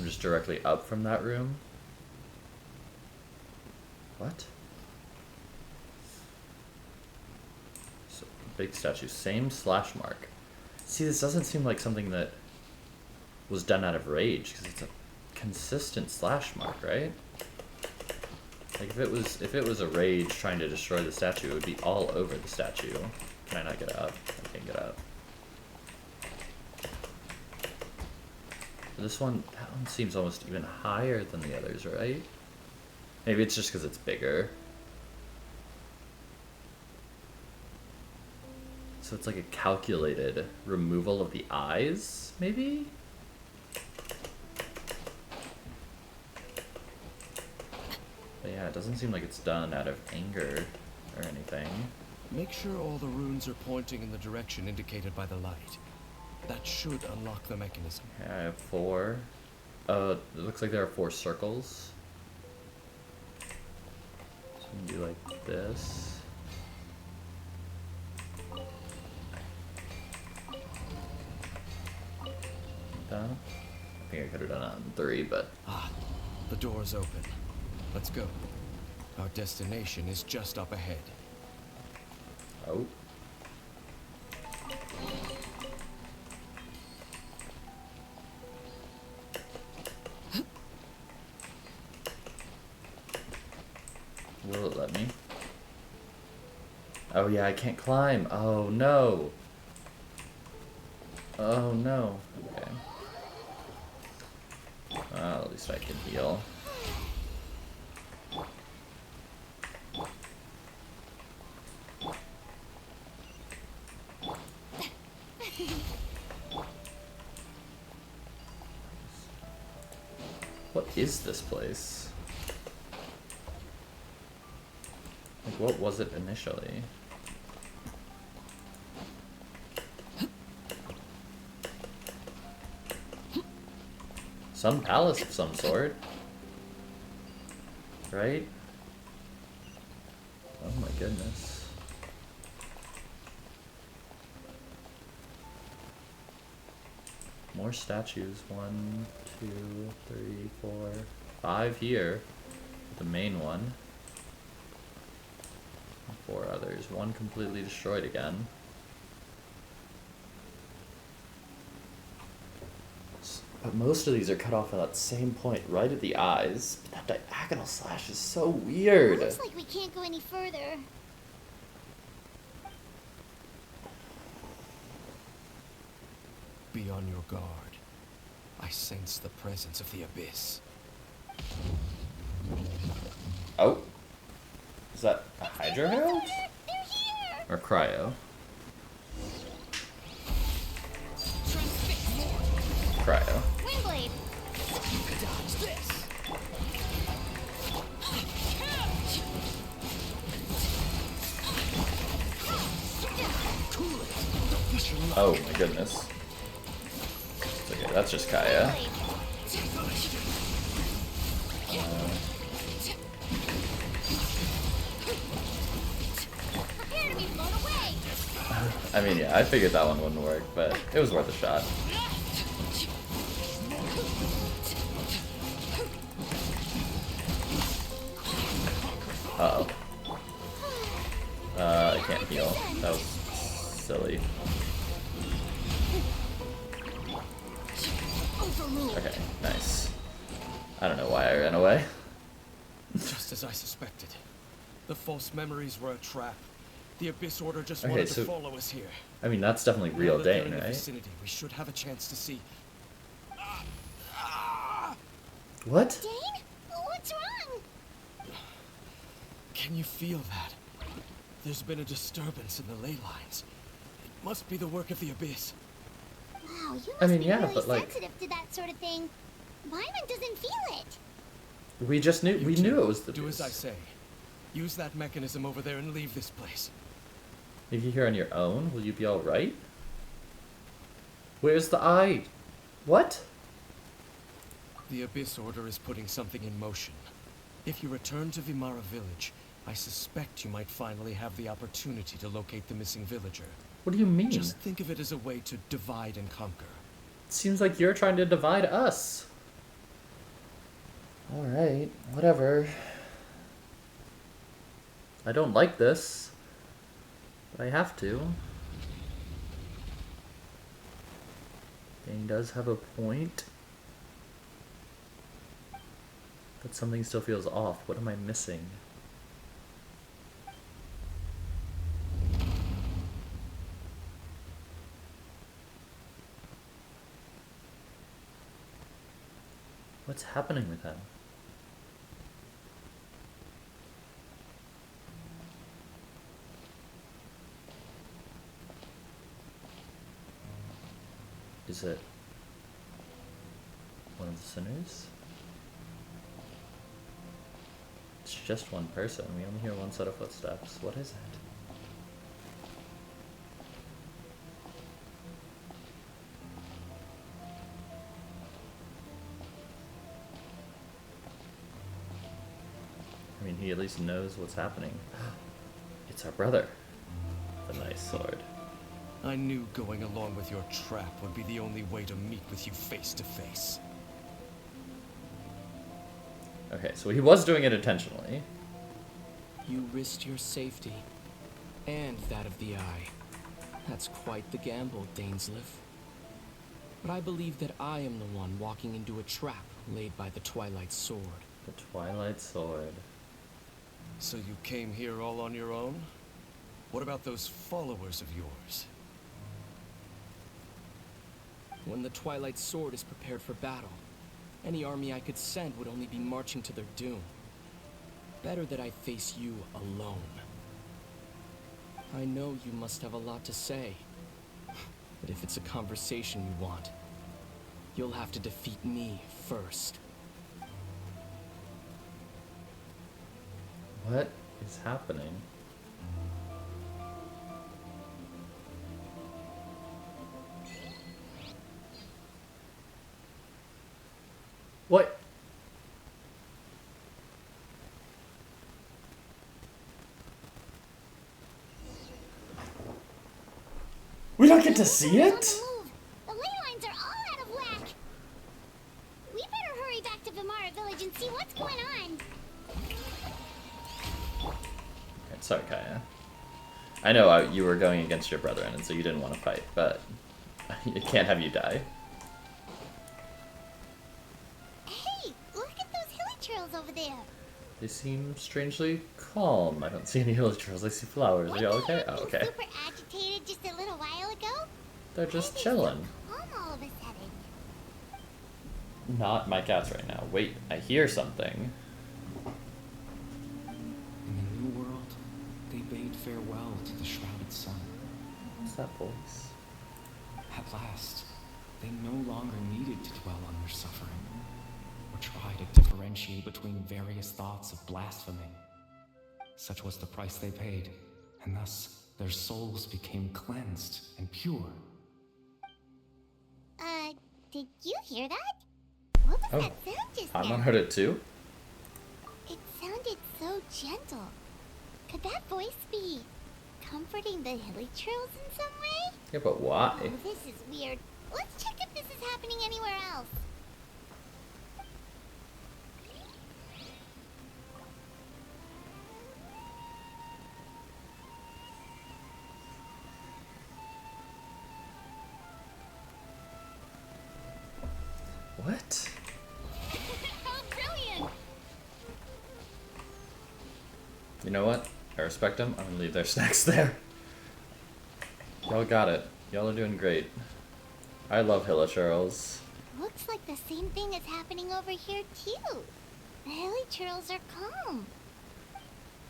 just directly up from that room. What? So, big statue, same slash mark. See, this doesn't seem like something that was done out of rage, because it's a consistent slash mark, right? Like if it was a rage trying to destroy the statue, it would be all over the statue. Can I not get up? I can't get up. This one, that one seems almost even higher than the others, right? Maybe it's just because it's bigger. So it's like a calculated removal of the eyes, maybe? But yeah, it doesn't seem like it's done out of anger or anything. Make sure all the runes are pointing in the direction indicated by the light. That should unlock the mechanism. Okay, I have 4. It looks like there are 4 circles. So we can do like this. That. I think I could have done it on 3, but Ah, the door's open. Let's go. Our destination is just up ahead. oh. Will it let me? Oh yeah, I can't climb. Oh no. Oh no. Okay. Well, at least I can heal. What is this place? Like, what was it initially? Some palace of some sort. Right? Oh my goodness. More statues. 1, 2, 3, 4, 5 here. The main one. 4 others. 1 completely destroyed again. But most of these are cut off at that same point, right at the eyes. But that diagonal slash is so weird. Looks like we can't go any further. Be on your guard. I sense the presence of the abyss. Oh. Is that a Hydra Herald? They're here! Or Cryo? Cryo. Windblade! Dodge this. Oh my goodness. Okay, that's just Kaya. Prepare to be blown away! I mean, yeah, I figured that one wouldn't work, but it was worth a shot. Uh-oh. I can't heal. That was silly. Okay, nice. I don't know why I ran away. Just as I suspected. The false memories were a trap. The Abyss Order just Okay, wanted so- to follow us here. I mean, that's definitely Now real that they're Dane, in the right? vicinity, we should have a chance to see. What? Dane? What's wrong? Can you feel that? There's been a disturbance in the ley lines. It must be the work of the Abyss. Wow, you must I mean, be yeah, really but, like- sensitive to that sort of thing. Paimon doesn't feel it. We just knew, You we two, knew it was the do as I beast. say. Use that mechanism over there and leave this place. If you're here on your own, will you be alright? Where's the eye? What? The Abyss Order is putting something in motion. If you return to Vimara Village, I suspect you might finally have the opportunity to locate the missing villager. What do you mean? Just think of it as a way to divide and conquer. It seems like you're trying to divide us. Alright, whatever. I don't like this, but I have to. Dane does have a point. But something still feels off. What am I missing? What's happening with him? Is it one of the sinners? It's just one person. We only hear one set of footsteps. What is it? I mean, he at least knows what's happening. It's our brother. The nice sword. I knew going along with your trap would be the only way to meet with you face to face. Okay, so he was doing it intentionally. You risked your safety, and that of the Eye. That's quite the gamble, Dainslief. But I believe that I am the one walking into a trap laid by the Twilight Sword. The Twilight Sword. So you came here all on your own? What about those followers of yours? When the Twilight Sword is prepared for battle, any army I could send would only be marching to their doom. Better that I face you alone. I know you must have a lot to say, but if it's a conversation you want, you'll have to defeat me first. What is happening? What? We don't get to see it? The ley lines are all out of whack. We better hurry back to Vimara Village and see what's going on. Okay, sorry, Kaya. I know you were going against your brother, and so you didn't want to fight, but it can't have you die. Hey, look at those hilly trails over there. They seem strangely calm. I don't see any hill trails. I see flowers. Are y'all okay? Oh, okay. Super agitated just a little while ago. They're just chilling. Calm all of a sudden. Not my cats right now. Wait, I hear something. In the new world, they bade farewell to the shrouded sun. What's that voice? At last, they no longer needed to dwell on their suffering, or try to differentiate between various thoughts of blasphemy. Such was the price they paid, and thus their souls became cleansed and pure. Did you hear that? What was that sound just now? Paimon heard it too? It sounded so gentle. Could that voice be comforting the hilly trails in some way? Yeah, but why? Oh, this is weird. Let's check if this is happening anywhere else. What? How brilliant! You know what? I respect them. I'm gonna leave their snacks there. Y'all got it. Y'all are doing great. I love hilichurls. Looks like the same thing is happening over here too. The hilly trails are calm.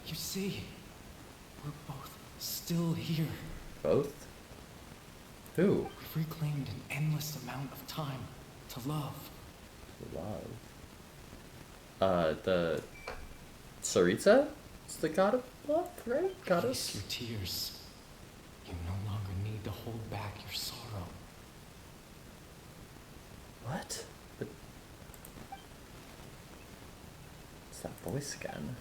You see, we're both still here. Both? Who? We've reclaimed an endless amount of time to love. Love. The Saritsa? It's the god of love, right? Release Goddess? your tears. You no longer need to hold back your sorrow. What? But what's that voice again?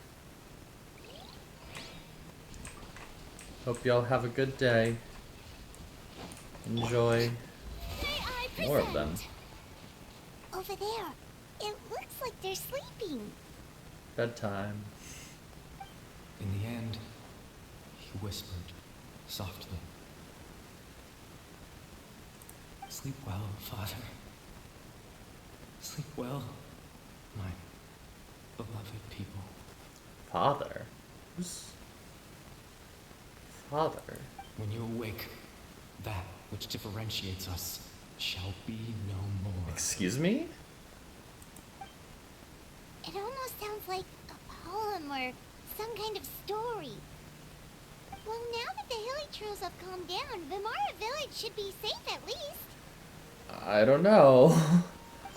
Hope y'all have a good day. Enjoy May I more of them. present? Over there. It looks like they're sleeping. Bedtime. In the end, he whispered softly, "Sleep well, Father. Sleep well, my beloved people." Father? Who's father? When you awake, that which differentiates us shall be no more. Excuse me? It almost sounds like a poem or some kind of story. Well, now that the hilly trolls have calmed down, Vimara Village should be safe at least. I don't know.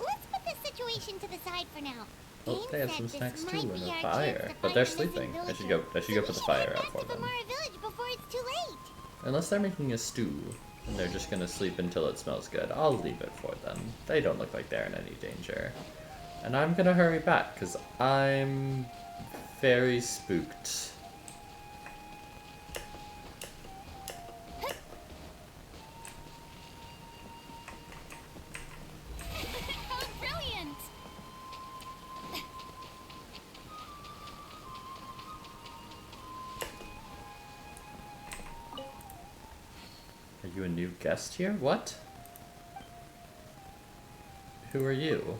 Let's put this situation to the side for now. Oh, they have some This snacks too might and be a our fire. chance to But they're find the missing sleeping. I should villager. go put the fire out So for we should head them. back to Vimara Village before it's too late. Unless they're making a stew and they're just gonna sleep until it smells good, I'll leave it for them. They don't look like they're in any danger. And I'm gonna hurry back because I'm very spooked. How brilliant! Are you a new guest here? What? Who are you?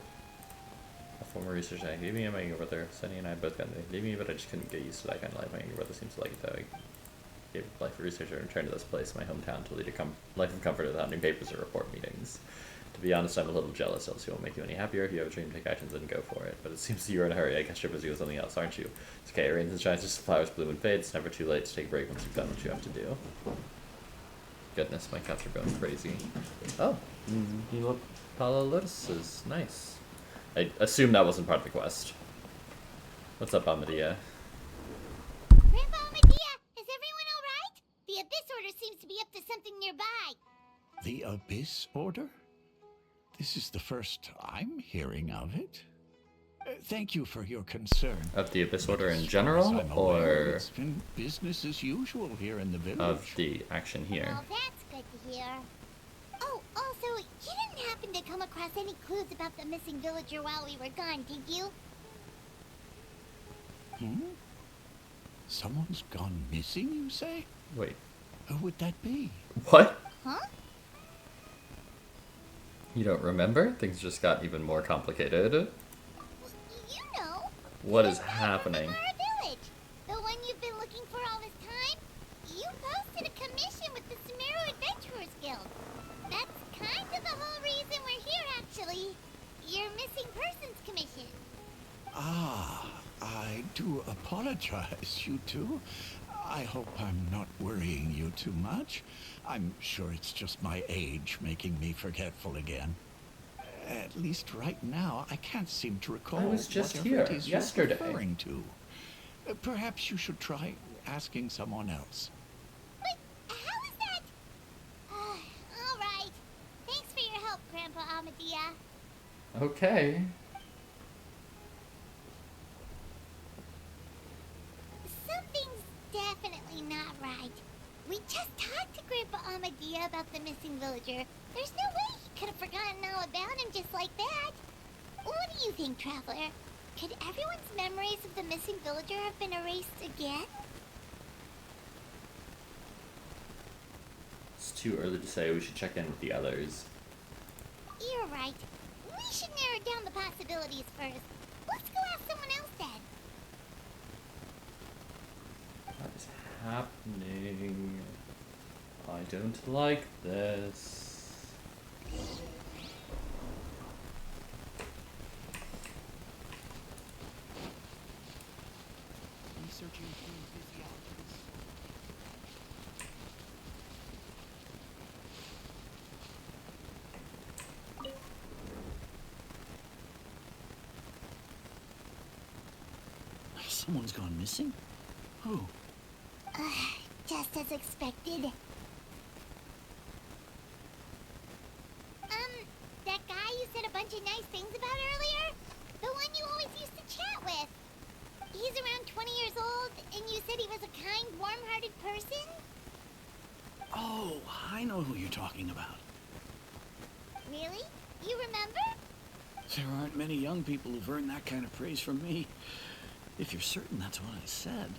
A former researcher. Leave me and my younger brother. Sunny and I both got it. Leave me, but I just couldn't get used to that kind of life. My younger brother seems to like it though. I gave up life a researcher and returned to this place, my hometown, to lead a life of comfort without any papers or report meetings. To be honest, I'm a little jealous, else it won't make you any happier. If you have a dream, take actions and go for it. But it seems you're in a hurry. I guess you're busy with something else, aren't you? It's okay, it rains and shines, just flowers bloom and fade. It's never too late to take a break once you've done what you have to do. Goodness, my cats are going crazy. Oh, Palalotus, nice. I assume that wasn't part of the quest. What's up, Amadea? Grandpa Amadea, is everyone alright? The Abyss Order seems to be up to something nearby. The Abyss Order? This is the first I'm hearing of it. Thank you for your concern. Of the Abyss Order in As general, I'm aware, or it's been business as usual here in the village. of the action here? Well, that's good to hear. Oh, also, you didn't happen to come across any clues about the missing villager while we were gone, did you? Someone's gone missing, you say? Wait, Who would that be? what? Huh? You don't remember? Things just got even more complicated. Well, you know. What is the guy from happening? Vimara Village. The one you've been looking for all this time. You posted a commission with the Sumeru Adventurers Guild. That's kind of the whole reason we're here, actually. Your missing persons commission. Ah, I do apologize, you two. I hope I'm not worrying you too much. I'm sure it's just my age making me forgetful again. At least right now, I can't seem to recall I was just whatever here it is you're yesterday. referring to. Perhaps you should try asking someone else. But how is that? All right. Thanks for your help, Grandpa Amadea. Okay. Something's definitely not right. We just talked to Grandpa Amadea about the missing villager. There's no way he could have forgotten all about him just like that. What do you think, Traveler? Could everyone's memories of the missing villager have been erased again? It's too early to say. We should check in with the others. You're right. We should narrow down the possibilities first. Let's go ask someone else then. What is happening? I don't like this. Researching human physiologies. Someone's gone missing? Who? Just as expected. That guy you said a bunch of nice things about earlier? The one you always used to chat with. He's around 20 years old, and you said he was a kind, warm-hearted person? Oh, I know who you're talking about. Really? You remember? There aren't many young people who've earned that kind of praise from me. If you're certain that's what I said,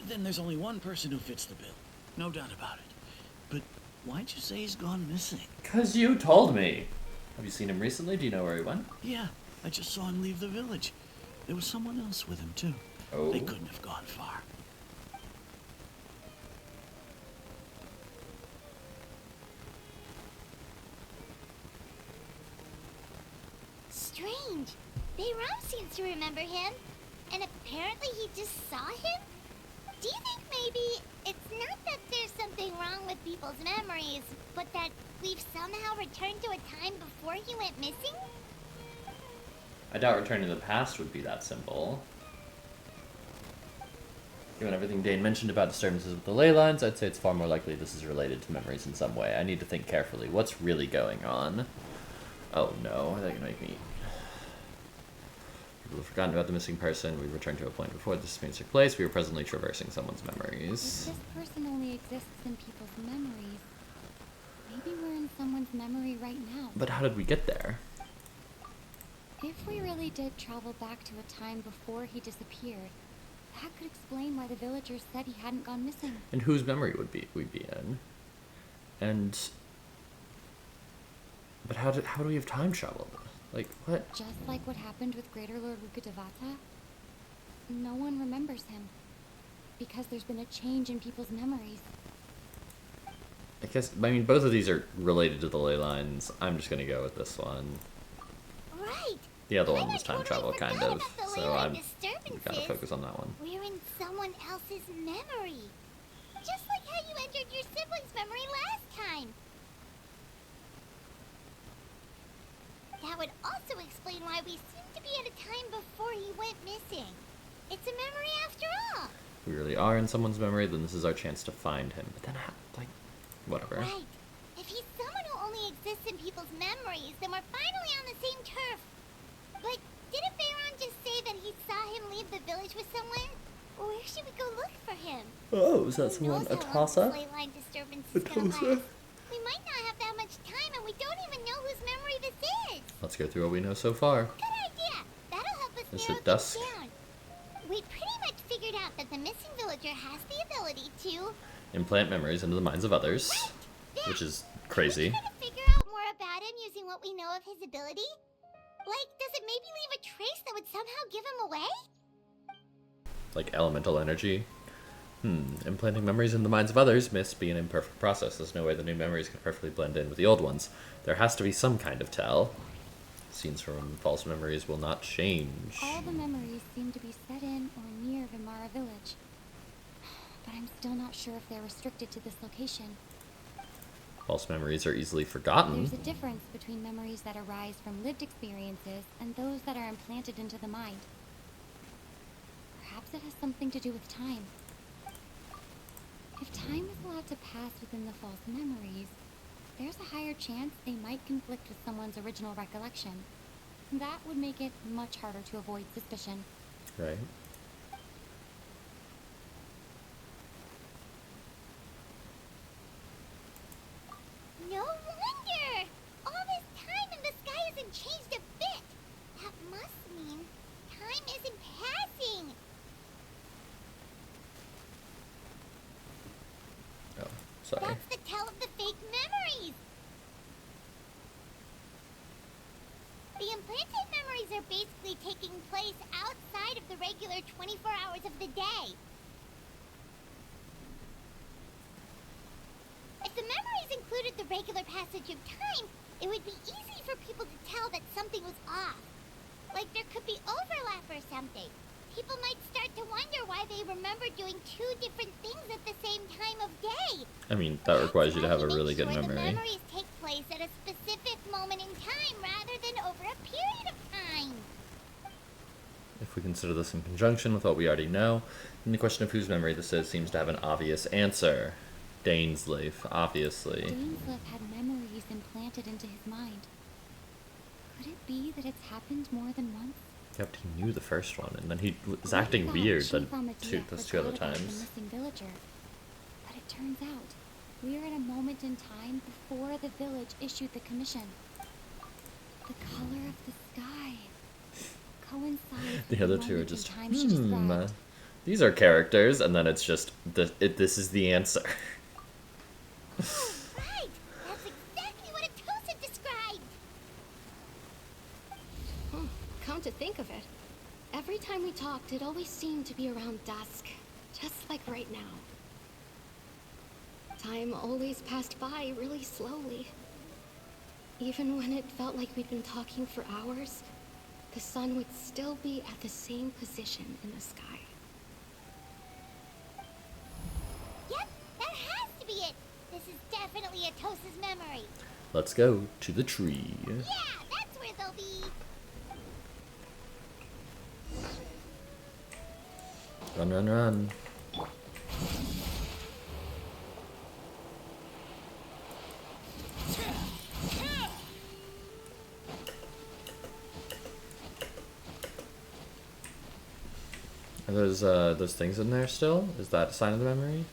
then there's only one person who fits the bill. No doubt about it. But why'd you say he's gone missing? 'Cause you told me. Have you seen him recently? Do you know where he went? Yeah, I just saw him leave the village. There was someone else with him, too. Oh. They couldn't have gone far. Strange. Bayram seems to remember him, and apparently he just saw him? Do you think maybe it's not that there's something wrong with people's memories, but that we've somehow returned to a time before he went missing? I doubt returning to the past would be that simple. Given everything Dane mentioned about disturbances with the ley lines, I'd say it's far more likely this is related to memories in some way. I need to think carefully. What's really going on? Oh no, they're gonna make me... People have forgotten about the missing person. We returned to a point before this experience took place. We were presently traversing someone's memories. If this person only exists in people's memories, maybe we're in someone's memory right now. But how did we get there? If we really did travel back to a time before he disappeared, that could explain why the villagers said he hadn't gone missing. And whose memory would we be in? And... But how do we have time travel? Like, what? Just like what happened with Greater Lord Rukkhadevata, no one remembers him. Because there's been a change in people's memories. I mean, both of these are related to the ley lines. I'm just gonna go with this one. Right. The other one I was time totally travel, kind forgot of. about the So ley line I'm disturbances. gotta focus on that one. We're in someone else's memory. Just like how you entered your sibling's memory last time. That would also explain why we seem to be at a time before he went missing. It's a memory after all. If we really are in someone's memory, then this is our chance to find him. But then, whatever. Right. If he's someone who only exists in people's memories, then we're finally on the same turf. But didn't Bayron just say that he saw him leave the village with someone? Where should we go look for him? Oh, is that Who knows someone? how long Atasa? this ley line disturbance is gonna last? We might not have that much time, and we don't even know whose memory this is. Let's go through what we know so far. Good idea. That'll help us Is narrow it dusk? things down. We pretty much figured out that the missing villager has the ability to Implant memories into the minds of others, Yeah. which is Can crazy. we try to figure out more about him using what we know of his ability? Like, does it maybe leave a trace that would somehow give him away? Like elemental energy. Implanting memories in the minds of others must be an imperfect process. There's no way the new memories can perfectly blend in with the old ones. There has to be some kind of tell. Scenes from false memories will not change. All the memories seem to be set in or near Vimara village. But I'm still not sure if they're restricted to this location. False memories are easily forgotten. There's a difference between memories that arise from lived experiences and those that are implanted into the mind. Perhaps it has something to do with time. If time is allowed to pass within the false memories, there's a higher chance they might conflict with someone's original recollection. That would make it much harder to avoid suspicion. Right. No wonder! All this time and the sky hasn't changed a bit! That must mean time isn't passing! Oh, sorry. That's the tell of the fake memories! The implanted memories are basically taking place outside of the regular 24 hours of the day. If the memories included the regular passage of time, it would be easy for people to tell that something was off. Like there could be overlap or something. People might start to wonder why they remember doing two different things at the same time of day. I mean, that requires you to That's have a why we really make good sure memory. The memories take place at a specific moment in time rather than over a period of time. If we consider this in conjunction with what we already know, then the question of whose memory this is seems to have an obvious answer. Dainslief, obviously. Dainslief had memories implanted into his mind. Could it be that it's happened more than once? Except he knew the first one, and then he was We acting thought weird Chief those Amadea two other forgot about the times. missing villager. But it turns out, we're at a moment in time before the village issued the commission. The color of the sky coincides. The with other two are moment in just, time she described. these are characters, and then it's just, this is the answer. Right! That's exactly what Atosa described! Come to think of it, every time we talked, it always seemed to be around dusk. Just like right now. Time always passed by really slowly. Even when it felt like we'd been talking for hours, the sun would still be at the same position in the sky. Yep, that has to be it! This is definitely Atosa's memory. Let's go to the tree. Yeah, that's where they'll be. Run, run, run. Are those things in there still? Is that a sign of the memory?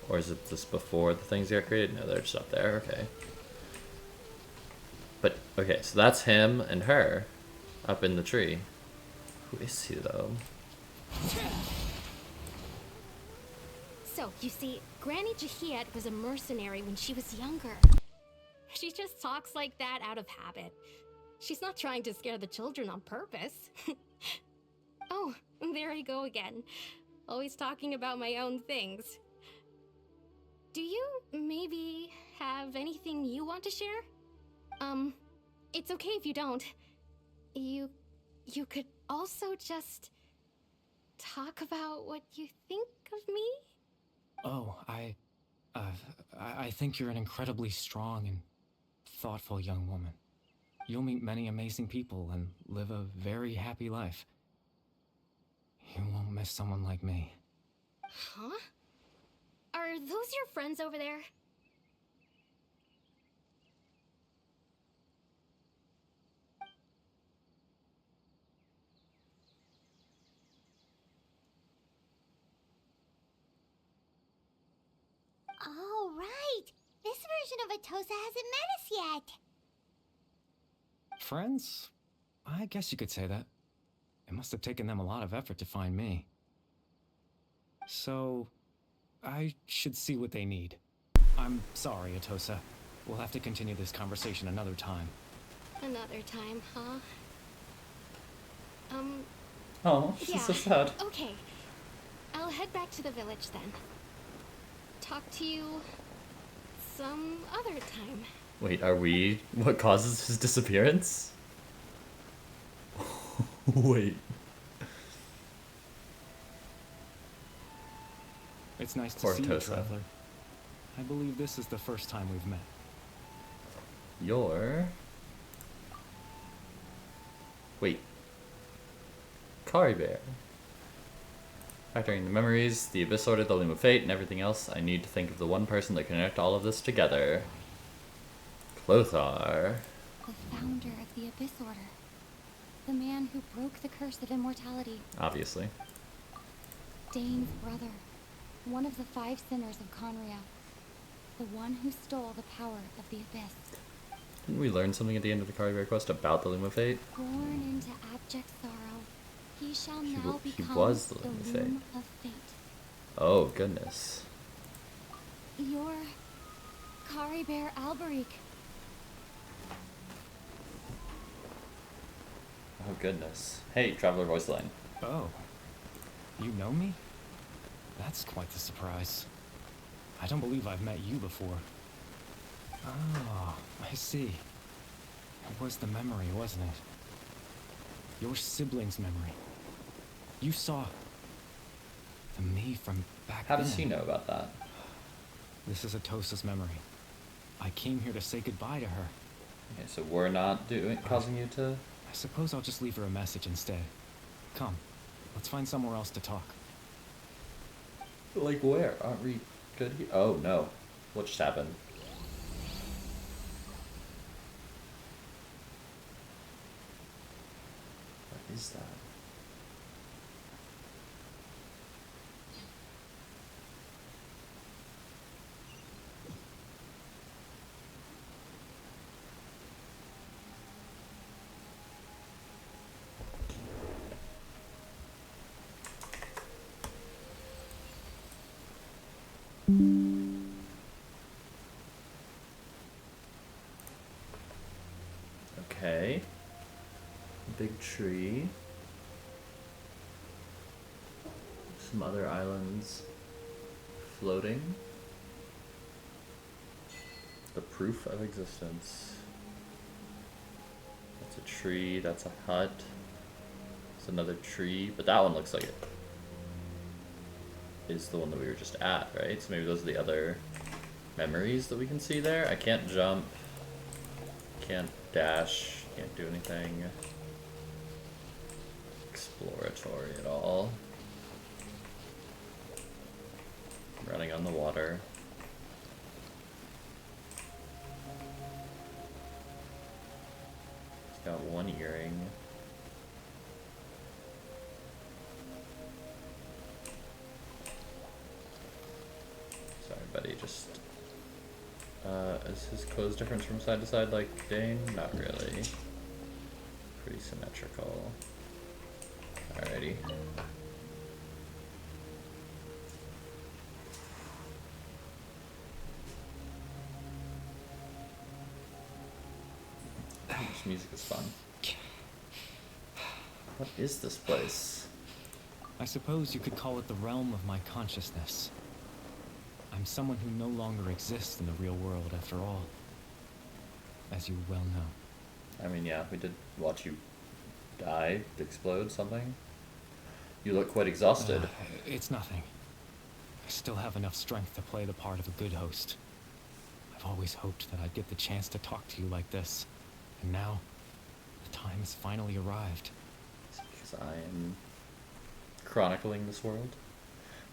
Or is it just before the things got created? No, they're just up there, okay. But, okay, so that's him and her up in the tree. Who is he, though? So, you see, Granny Jahiet was a mercenary when she was younger. She just talks like that out of habit. She's not trying to scare the children on purpose. Oh, there I go again. Always talking about my own things. Do you maybe have anything you want to share? It's okay if you don't. You could also just talk about what you think of me? Oh, I think you're an incredibly strong and thoughtful young woman. You'll meet many amazing people and live a very happy life. You won't miss someone like me. Huh? Are those your friends over there? Oh, right! This version of Atosa hasn't met us yet. Friends? I guess you could say that. It must have taken them a lot of effort to find me. So, I should see what they need. I'm sorry, Atosa. We'll have to continue this conversation another time. Another time, huh? Oh, she's so sad. Okay. I'll head back to the village then. Talk to you some other time. Wait, are we what causes his disappearance? Wait. It's nice to Poor see you, Atosa. Traveler. I believe this is the first time we've met. You're... Wait. Kari Bear. Factoring the memories, the Abyss Order, the Loom of Fate, and everything else, I need to think of the one person that can connect all of this together. Clothar. The founder of the Abyss Order. The man who broke the curse of immortality. Obviously. Dane's brother. One of the 5 sinners of Conria. The one who stole the power of the Abyss. Didn't we learn something at the end of the Kari Bear quest about the Loom of Fate? Born into abject sorrow, he shall He now become was the the Loom of Fate. Loom of Fate. Oh, goodness. You're Kari Bear Alberic. Oh, goodness. Hey, Traveler Voice Line. Oh. You know me? That's quite the surprise. I don't believe I've met you before. Oh, I see. It was the memory, wasn't it? Your sibling's memory. You saw the me from back How then. does he know about that? This is Atosa's memory. I came here to say goodbye to her. Okay, so we're not causing you to... I suppose I'll just leave her a message instead. Come, let's find somewhere else to talk. Like where? Aren't we good here? Oh, no. What just happened? What is that? big tree. Some other islands floating. The proof of existence. That's a tree, that's a hut. It's another tree, but that one looks like it is the one that we were just at, right? So maybe those are the other memories that we can see there. I can't jump, can't dash, can't do anything exploratory at all. Running on the water. He's got one earring. Sorry, buddy, just... is his clothes different from side to side like Dane? Not really. Pretty symmetrical. Alrighty. This music is fun. What is this place? I suppose you could call it the realm of my consciousness. I'm someone who no longer exists in the real world after all, as you well know. I mean, yeah, we did watch you die, explode something. You look quite exhausted. It's nothing. I still have enough strength to play the part of a good host. I've always hoped that I'd get the chance to talk to you like this. And now, the time has finally arrived. Because I am chronicling this world.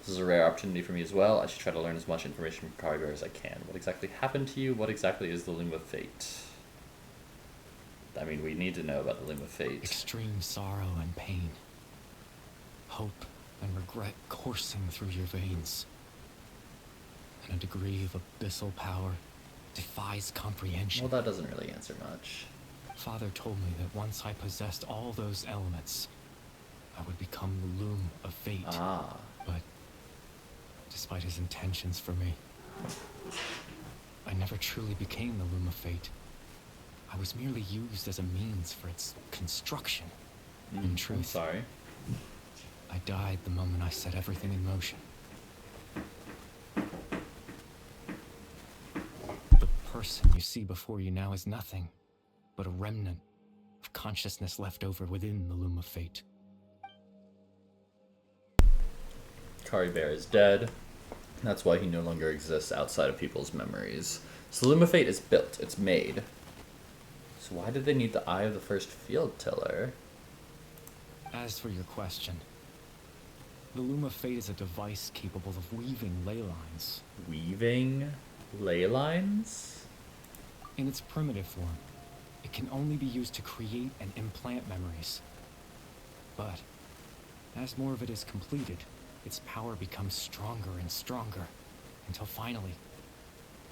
This is a rare opportunity for me as well. I should try to learn as much information from Kariber as I can. What exactly happened to you? What exactly is the Loom of Fate? I mean, we need to know about the Loom of Fate. Extreme sorrow and pain. Hope and regret coursing through your veins. And a degree of abyssal power defies comprehension. Well, that doesn't really answer much. Father told me that once I possessed all those elements, I would become the Loom of Fate. Ah. But despite his intentions for me, I never truly became the Loom of Fate. I was merely used as a means for its construction. In truth, I'm sorry. I died the moment I set everything in motion. The person you see before you now is nothing but a remnant of consciousness left over within the Loom of Fate. Kariber is dead. That's why he no longer exists outside of people's memories. So the Loom of Fate is built. It's made. So why did they need the Eye of the First Field Tiller? As for your question, the Loom of Fate is a device capable of weaving ley lines. Weaving ley lines? In its primitive form, it can only be used to create and implant memories. But as more of it is completed, its power becomes stronger and stronger, until finally,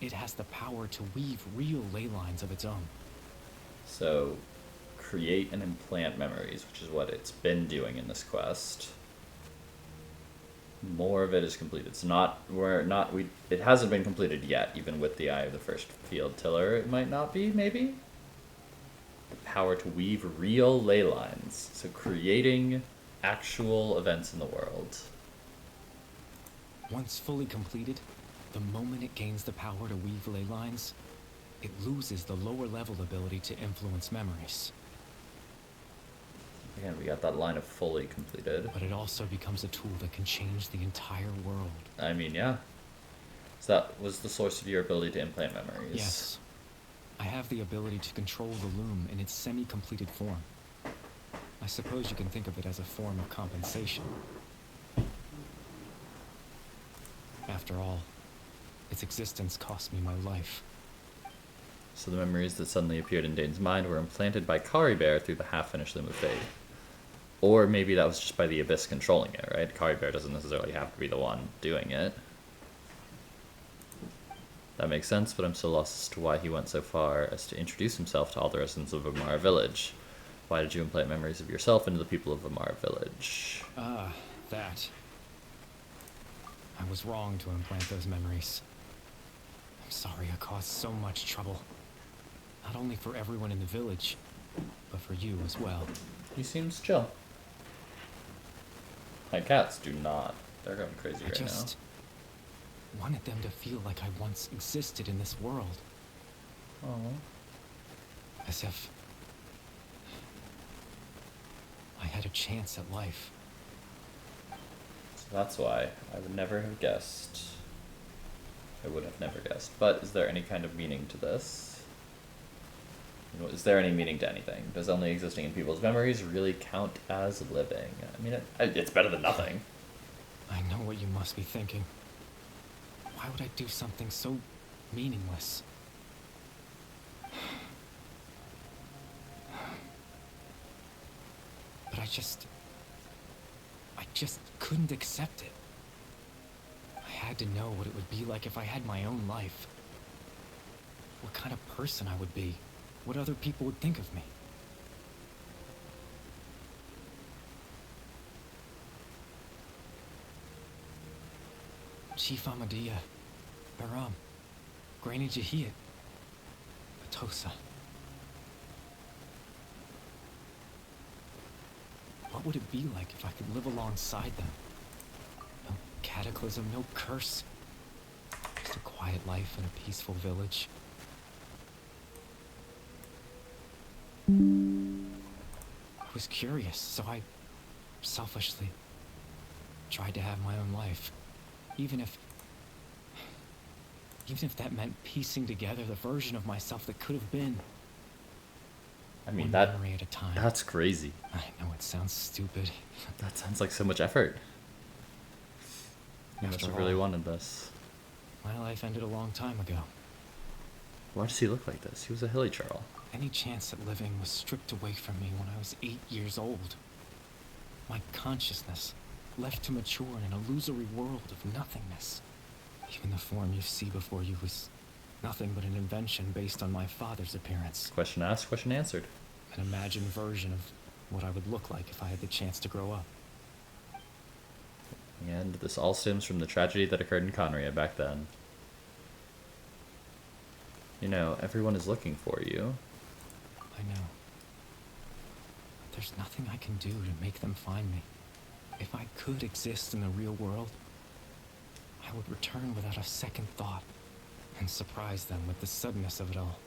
it has the power to weave real ley lines of its own. So, create and implant memories, which is what it's been doing in this quest. More of it is completed. It's not, it hasn't been completed yet, even with the Eye of the First Field Tiller. It might not be, maybe? The power to weave real ley lines. So creating actual events in the world. Once fully completed, the moment it gains the power to weave ley lines, it loses the lower level ability to influence memories. Again, we got that line of fully completed. But it also becomes a tool that can change the entire world. I mean, yeah. So that was the source of your ability to implant memories. Yes. I have the ability to control the loom in its semi-completed form. I suppose you can think of it as a form of compensation. After all, its existence cost me my life. So the memories that suddenly appeared in Dane's mind were implanted by Kariber through the half-finished Loom of Fate. Or maybe that was just by the Abyss controlling it, right? Kariber doesn't necessarily have to be the one doing it. That makes sense, but I'm still lost as to why he went so far as to introduce himself to all the residents of Amara Village. Why did you implant memories of yourself into the people of Amara Village? Ah, that. I was wrong to implant those memories. I'm sorry I caused so much trouble. Not only for everyone in the village, but for you as well. He seems chill. My cats do not. They're going crazy I right just wanted them to feel like I once existed in this world. now. Oh. As if I had a chance at life. So that's why I would never have guessed. I would have never guessed. But is there any kind of meaning to this? You know, is there any meaning to anything? Does only existing in people's memories really count as living? I mean, it's better than nothing. I know what you must be thinking. Why would I do something so meaningless? But I just couldn't accept it. I had to know what it would be like if I had my own life. What kind of person I would be. What other people would think of me. Chief Amadia, Baram, Granny Jahiyat, Atosa. What would it be like if I could live alongside them? No cataclysm, no curse. Just a quiet life in a peaceful village. I was curious, so I selfishly tried to have my own life. Even if that meant piecing together the version of myself that could have been. I mean, One that memory at a time. that's crazy. I know it sounds stupid. That sounds like so much effort. You must After have really all, wanted this. My life ended a long time ago. Why does he look like this? He was a hilly churl. Any chance at living was stripped away from me when I was 8 years old. My consciousness left to mature in an illusory world of nothingness. Even the form you see before you was nothing but an invention based on my father's appearance. Question asked, question answered. An imagined version of what I would look like if I had the chance to grow up. And this all stems from the tragedy that occurred in Conria back then. You know, everyone is looking for you. I know. But there's nothing I can do to make them find me. If I could exist in the real world, I would return without a second thought and surprise them with the suddenness of it all.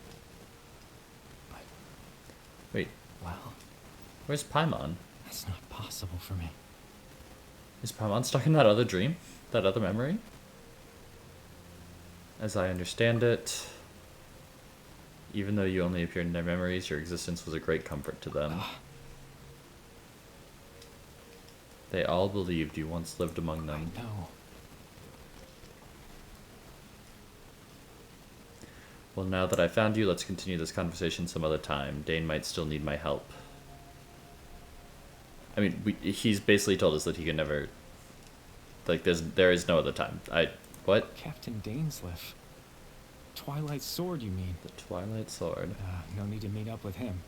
But, Wait, well, where's Paimon? that's not possible for me. Is Paimon stuck in that other dream? That other memory? As I understand it, even though you only appeared in their memories, your existence was a great comfort to them. They all believed you once lived among them. No. Well, now that I found you, let's continue this conversation some other time. Dane might still need my help. I mean, he's basically told us that he can never... Like, there is no other time. What? Captain Dainslief. Twilight Sword, you mean? The Twilight Sword. No need to meet up with him.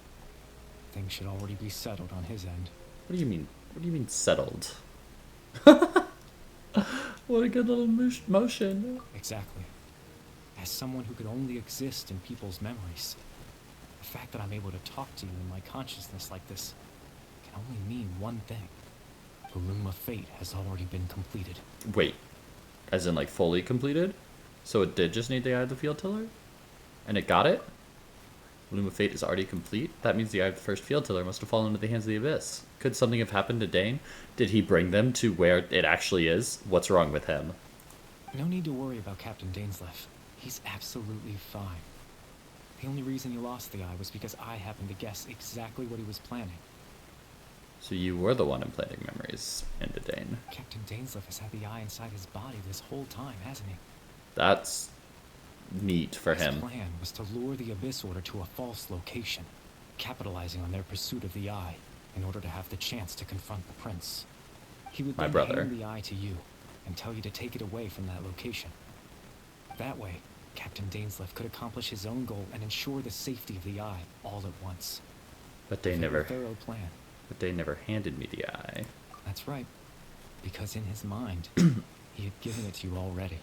Things should already be settled on his end. What do you mean? What do you mean settled? What a good little motion. Exactly. As someone who could only exist in people's memories, the fact that I'm able to talk to you in my consciousness like this can only mean one thing. The Loom of Fate has already been completed. Wait, as in like fully completed? So it did just need the Eye of the Field Tiller? And it got it? Loom of Fate is already complete? That means the Eye of the First Field Tiller must have fallen into the hands of the Abyss. Could something have happened to Dane? Did he bring them to where it actually is? What's wrong with him? No need to worry about Captain Dainslief. He's absolutely fine. The only reason he lost the eye was because I happened to guess exactly what he was planning. So you were the one implanting memories into Dane. Captain Dainslief has had the eye inside his body this whole time, hasn't he? That's neat for His him. plan was to lure the Abyss Order to a false location, capitalizing on their pursuit of the eye in order to have the chance to confront the prince. He would My then brother. hand the eye to you and tell you to take it away from that location. That way, Captain Dainslief could accomplish his own goal and ensure the safety of the eye all at once. But Dane A never thorough plan. But Dane never handed me the eye. That's right. Because in his mind, he had given it to you already.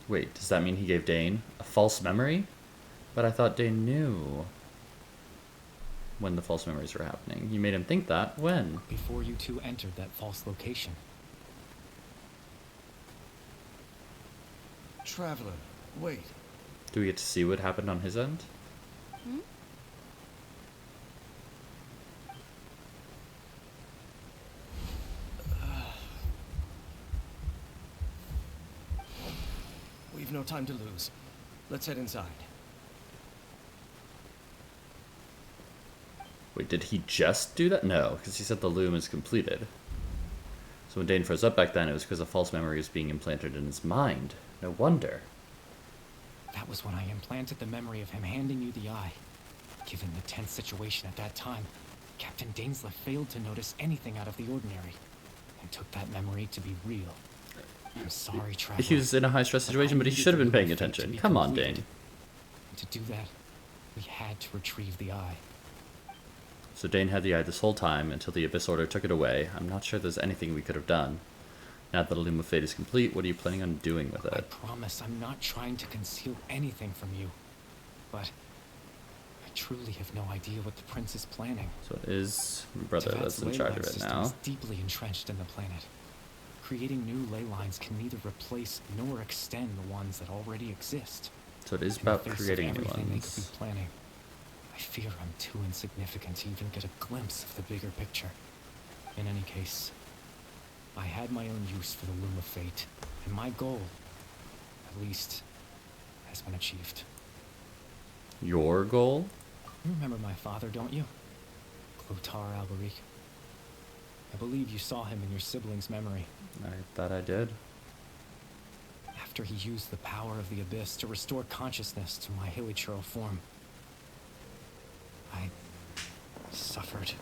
Wait, does that mean he gave Dane a false memory? But I thought Dane knew. when the false memories were happening. You made him think that when? Before you two entered that false location. Traveler, wait. Do we get to see what happened on his end? Hmm? We've no time to lose. Let's head inside. Wait, did he just do that? No, because he said the loom is completed. So when Dane froze up back then, it was because a false memory was being implanted in his mind. No wonder. That was when I implanted the memory of him handing you the eye. Given the tense situation at that time, Captain Dainslief failed to notice anything out of the ordinary, and took that memory to be real. I'm sorry, Traveler. He was in a high-stress situation, but he should have been paying attention. Come on, Dane. And to do that, we had to retrieve the eye. So Dane had the eye this whole time until the Abyss Order took it away. I'm not sure there's anything we could have done. Now that the Loom of Fate is complete, what are you planning on doing with I it? promise I'm not trying to conceal anything from you, but I truly have no idea what the Prince is planning. So it is my brother Teyvat's that's in ley charge line of it system now. is deeply entrenched in the planet. Creating new ley lines can neither replace nor extend the ones that already exist. So it is In the about face of creating new everything they could be ones. planning, I fear I'm too insignificant to even get a glimpse of the bigger picture. In any case, I had my own use for the Loom of Fate, and my goal, at least, has been achieved. Your goal? You remember my father, don't you? Clotar Alberic. I believe you saw him in your sibling's memory. I thought I did. After he used the power of the Abyss to restore consciousness to my hilichurl form, I suffered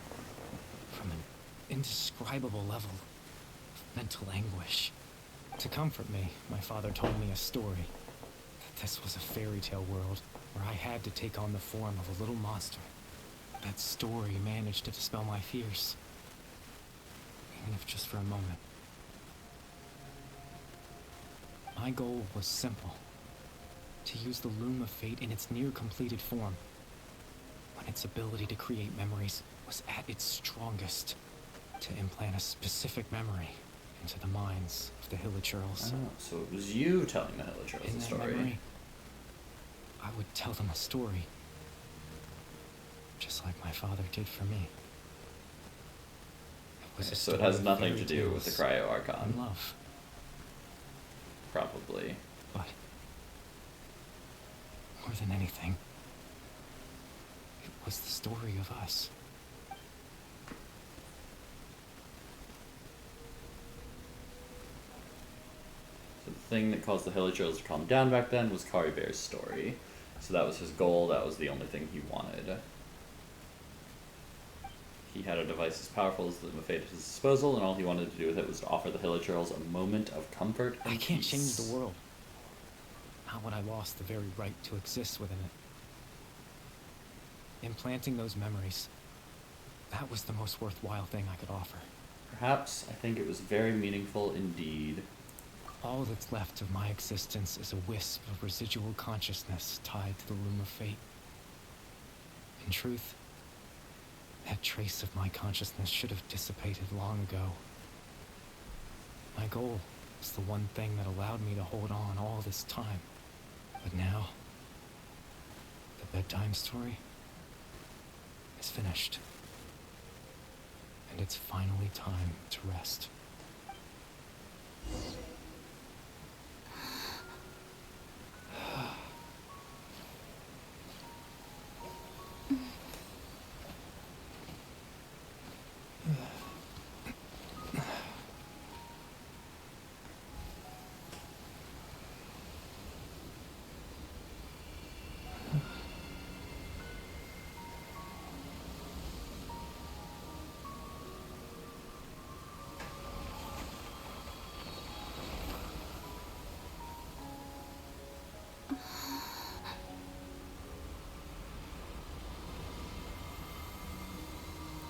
from an indescribable level of mental anguish. To comfort me, my father told me a story. That this was a fairy tale world where I had to take on the form of a little monster. That story managed to dispel my fears, even if just for a moment. My goal was simple: to use the Loom of Fate in its near-completed form, when its ability to create memories was at its strongest, to implant a specific memory into the minds of the hilichurls. Oh, so it was you telling the Hilichurls In the that story. memory, I would tell them a story, just like my father did for me. It was Okay, a so it story has of nothing fairy to do with the tales Cryo Archon. and love, Probably. but more than anything, it was the story of us. So the thing that caused the Hilichurls to calm down back then was Kari Bear's story. So that was his goal, that was the only thing he wanted. He had a device as powerful as the Loom of Fate at his disposal, and all he wanted to do with it was to offer the Hilichurls a moment of comfort and I can't peace. change the world. Not when I lost the very right to exist within it. Implanting those memories, that was the most worthwhile thing I could offer. Perhaps, I think it was very meaningful indeed. All that's left of my existence is a wisp of residual consciousness tied to the Loom of Fate. In truth, that trace of my consciousness should have dissipated long ago. My goal was the one thing that allowed me to hold on all this time. But now, the bedtime story is finished. And it's finally time to rest.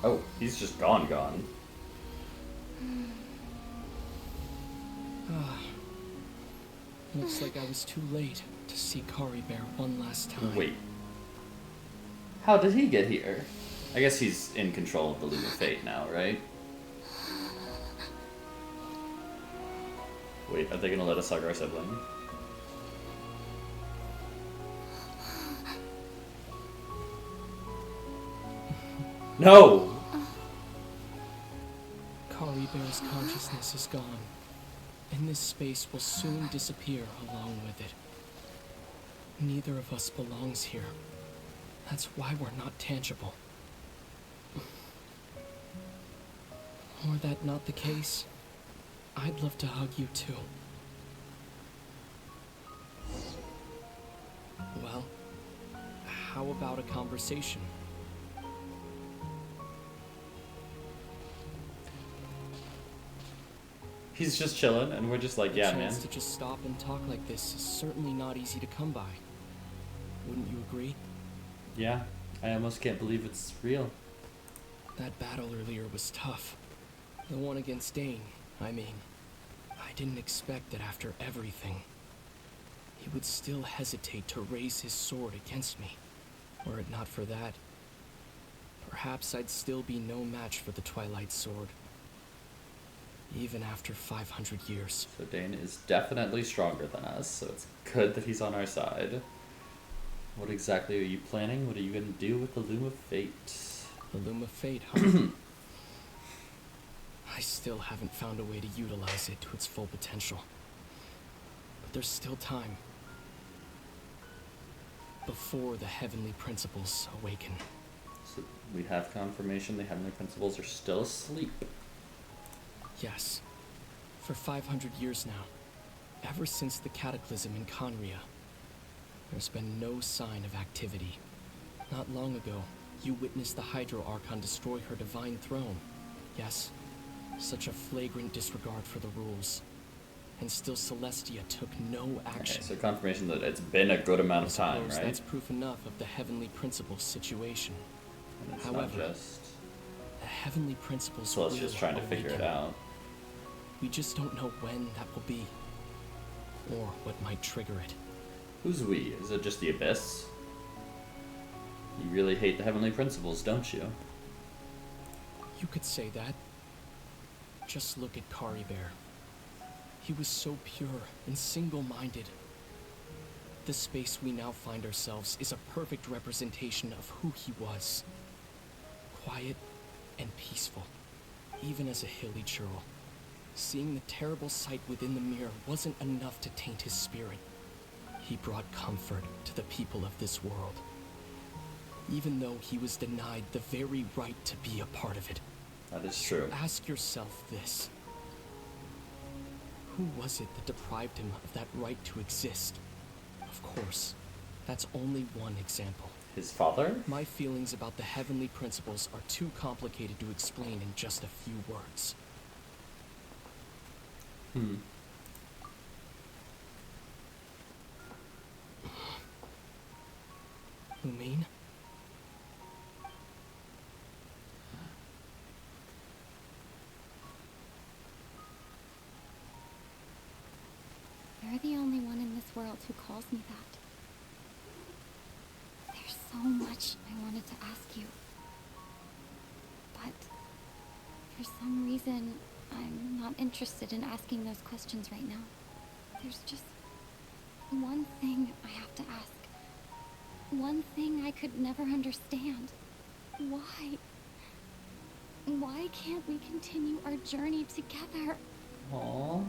Oh, he's just gone. Looks like I was too late to see Kari Bear one last time. Wait. How did he get here? I guess he's in control of the Loom of Fate now, right? Wait, are they gonna let us hug our sibling? No! Kari Bear's consciousness is gone, and this space will soon disappear along with it. Neither of us belongs here. That's why we're not tangible. Were that not the case, I'd love to hug you too. Well, how about a conversation? He's just chilling, and we're just like, yeah, The man. chance to just stop and talk like this is certainly not easy to come by. Wouldn't you agree? Yeah, I almost can't believe it's real. That battle earlier was tough. The one against Dane, I mean. I didn't expect that after everything, he would still hesitate to raise his sword against me. Were it not for that, perhaps I'd still be no match for the Twilight Sword. Even after 500 years. So Dane is definitely stronger than us, so it's good that he's on our side. What exactly are you planning? What are you going to do with the Loom of Fate? The Loom of Fate, huh? I still haven't found a way to utilize it to its full potential. But there's still time. Before the heavenly principles awaken. So we have confirmation the heavenly principles are still asleep. Yes. For 500 years now. Ever since the cataclysm in Conria. There's been no sign of activity. Not long ago, you witnessed the Hydro Archon destroy her divine throne. Yes, such a flagrant disregard for the rules. And still Celestia took no action. Okay, so confirmation that it's been a good amount of time, I suppose right? that's proof enough of the heavenly principles situation. And it's However, not just the heavenly principles Celestia's will trying to figure it awaken. out. We just don't know when that will be. Or what might trigger it. Who's we? Is it just the Abyss? You really hate the heavenly principles, don't you? You could say that. Just look at Kari Bear. He was so pure and single-minded. The space we now find ourselves is a perfect representation of who he was. Quiet and peaceful, even as a hilly churl. Seeing the terrible sight within the mirror wasn't enough to taint his spirit. He brought comfort to the people of this world, even though he was denied the very right to be a part of it. That is true. Ask yourself this. Who was it that deprived him of that right to exist? Of course, that's only one example. His father? My feelings about the heavenly principles are too complicated to explain in just a few words. Lumine? You're the only one in this world who calls me that. There's so much I wanted to ask you. But for some reason, I'm not interested in asking those questions right now. There's just one thing I have to ask. One thing I could never understand. Why? Why can't we continue our journey together? Aww.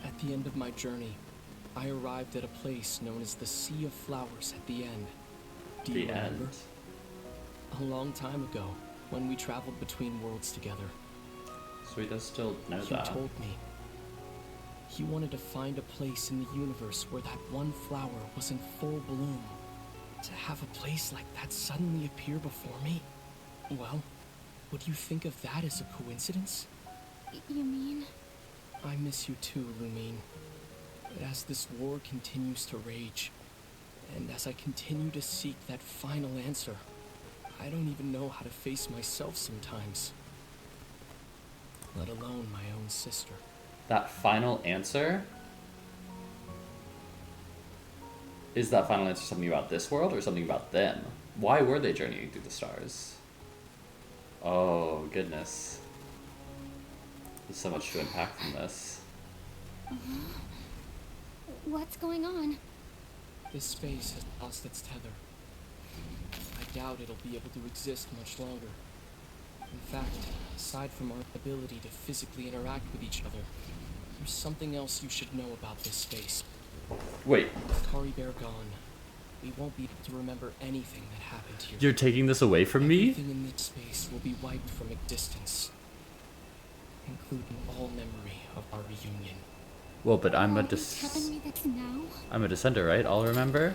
At the end of my journey, I arrived at a place known as the Sea of Flowers at the end. Do you remember? A long time ago, when we traveled between worlds together. So he does still know He that. told me. He wanted to find a place in the universe where that one flower was in full bloom. To have a place like that suddenly appear before me? Well, would you think of that as a coincidence? You mean? I miss you too, Lumine. But as this war continues to rage, and as I continue to seek that final answer, I don't even know how to face myself sometimes. Let alone my own sister. That final answer? is that final answer something about this world or something about them? Why were they journeying through the stars? Oh, goodness. There's so much to unpack from this. What's going on? This space has lost its tether. I doubt it'll be able to exist much longer. In fact, aside from our ability to physically interact with each other, there's something else you should know about this space. Wait, With Kari Bear gone, we won't be able to remember anything that happened here. you're taking this away from me? Everything in this space will be wiped from existence, including all memory of our reunion. Well, but I'm a Are you telling me this now? I'm a dissenter, right? I'll remember.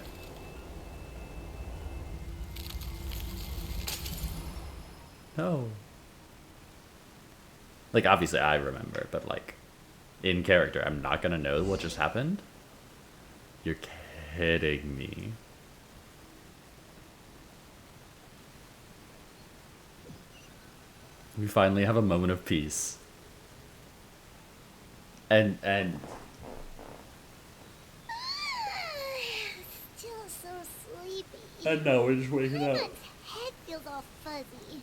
No. Like, obviously I remember, but like, in character, I'm not gonna know what just happened? You're kidding me. We finally have a moment of peace. And Still so sleepy. and now we're just waking up. Paimon's head feels all fuzzy.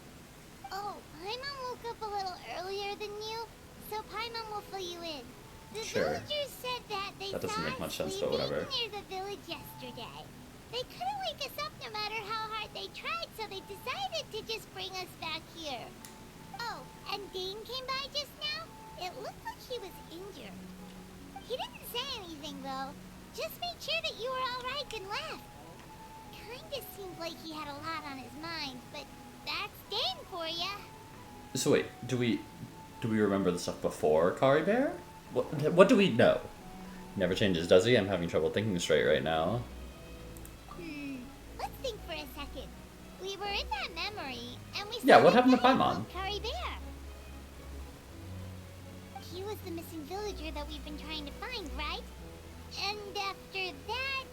Oh, Paimon woke up a little earlier than you, so Paimon will fill you in. The Sure. villagers said that they That doesn't saw make us much sense, but sleeping whatever. near the village yesterday. They couldn't wake us up no matter how hard they tried, so they decided to just bring us back here. Oh, and Dane came by just now. It looked like he was injured. He didn't say anything though. Just made sure that you were alright and left. Kinda seemed like he had a lot on his mind, but that's Dane for ya. So wait, do we remember the stuff before Kari Bear? What do we know? Never changes, does he? I'm having trouble thinking straight right now. Let's think for a second. We were in that memory, and we Yeah, saw what the happened to guy Paimon? called Kari Bear. He was the missing villager that we've been trying to find, right? And after that,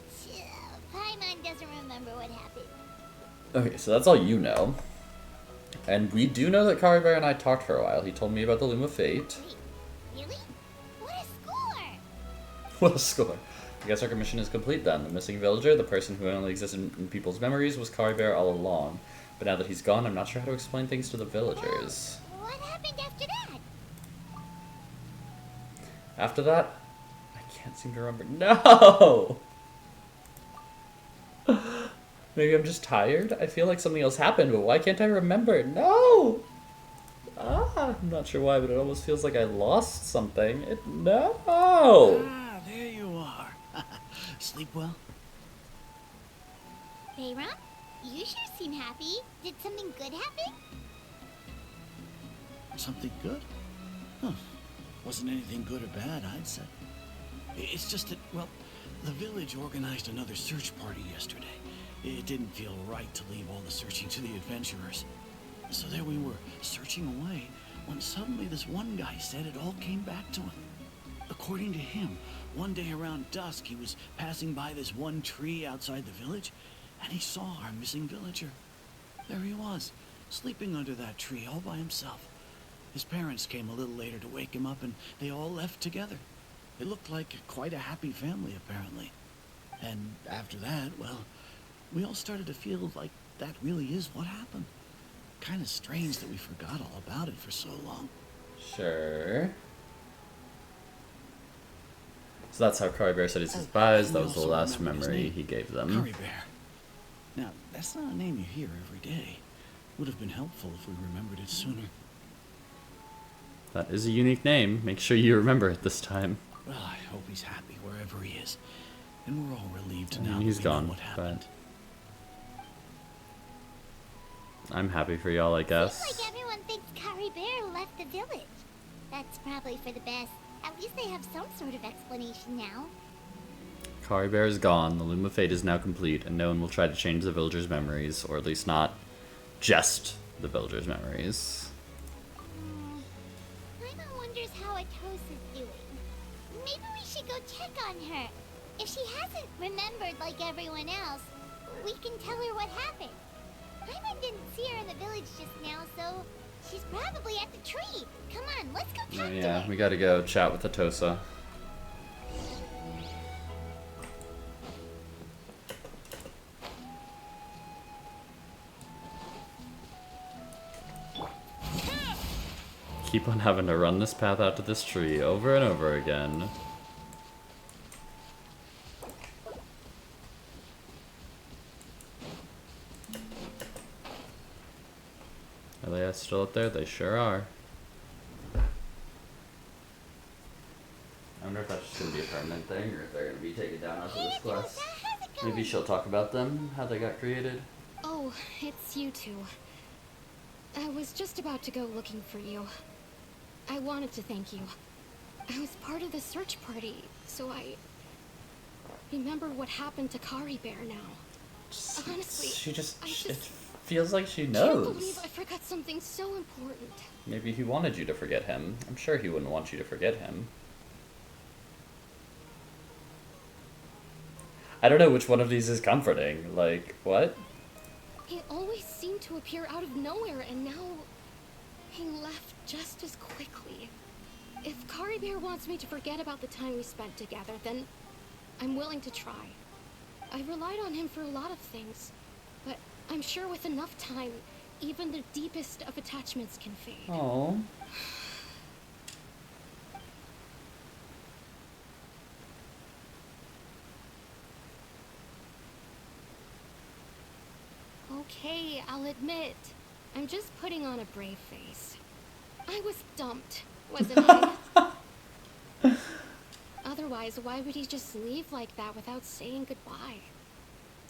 Paimon doesn't remember what happened. Okay, so that's all you know. And we do know that Kari Bear and I talked for a while. He told me about the Loom of Fate. Wait, really? What a score! What a score. I guess our commission is complete then. The missing villager, the person who only existed in people's memories, was Kari Bear all along. But now that he's gone, I'm not sure how to explain things to the villagers. Well, what happened after that? After that, I can't seem to remember. No! Maybe I'm just tired? I feel like something else happened, but why can't I remember? No! I'm not sure why, but it almost feels like I lost something. No! Ah, there you are. Sleep well? Bayron, you sure seem happy. Did something good happen? Something good? Huh. Wasn't anything good or bad, I'd say. It's just that, well, the village organized another search party yesterday. It didn't feel right to leave all the searching to the adventurers. So there we were, searching away, when suddenly this one guy said it all came back to him. According to him, one day around dusk, he was passing by this one tree outside the village, and he saw our missing villager. There he was, sleeping under that tree all by himself. His parents came a little later to wake him up, and they all left together. It looked like quite a happy family, apparently. And after that, well, we all started to feel like that really is what happened. Kind of strange that we forgot all about it for so long. Sure. So that's how Kari Bear said his goodbyes. That was the last memory he gave them. Kari Bear. Now, that's not a name you hear every day. Would have been helpful if we remembered it sooner. That is a unique name. Make sure you remember it this time. Well, I hope he's happy wherever he is. And we're all relieved I mean, now he's that we gone, know what happened. I'm happy for y'all, I guess. Seems like everyone thinks Kari Bear left the village. That's probably for the best. At least they have some sort of explanation now. Kari Bear is gone, the Loom of Fate is now complete, and no one will try to change the villagers' memories, or at least not just the villagers' memories. Paimon wonders how Atos is doing. Maybe we should go check on her. If she hasn't remembered like everyone else, we can tell her what happened. Paimon didn't see her in the village just now, so she's probably at the tree. Come on, let's go talk Oh, to yeah, her. we gotta go chat with Atosa. keep on having to run this path out to this tree over and over again. Are they still up there? They sure are. I wonder if that's just going to be a permanent thing, or if they're going to be taken down after this quest. Maybe she'll talk about them, how they got created. Oh, it's you two. I was just about to go looking for you. I wanted to thank you. I was part of the search party, so I remember what happened to Kari Bear now. Honestly, it feels like she I can't knows. believe I forgot something so important. Maybe he wanted you to forget him. I'm sure he wouldn't want you to forget him. I don't know which one of these is comforting. Like, what? He always seemed to appear out of nowhere, and now he left just as quickly. If Kari Bear wants me to forget about the time we spent together, then I'm willing to try. I relied on him for a lot of things, but I'm sure with enough time, even the deepest of attachments can fade. Oh. Okay, I'll admit, I'm just putting on a brave face. I was dumped, wasn't I? Otherwise, why would he just leave like that without saying goodbye?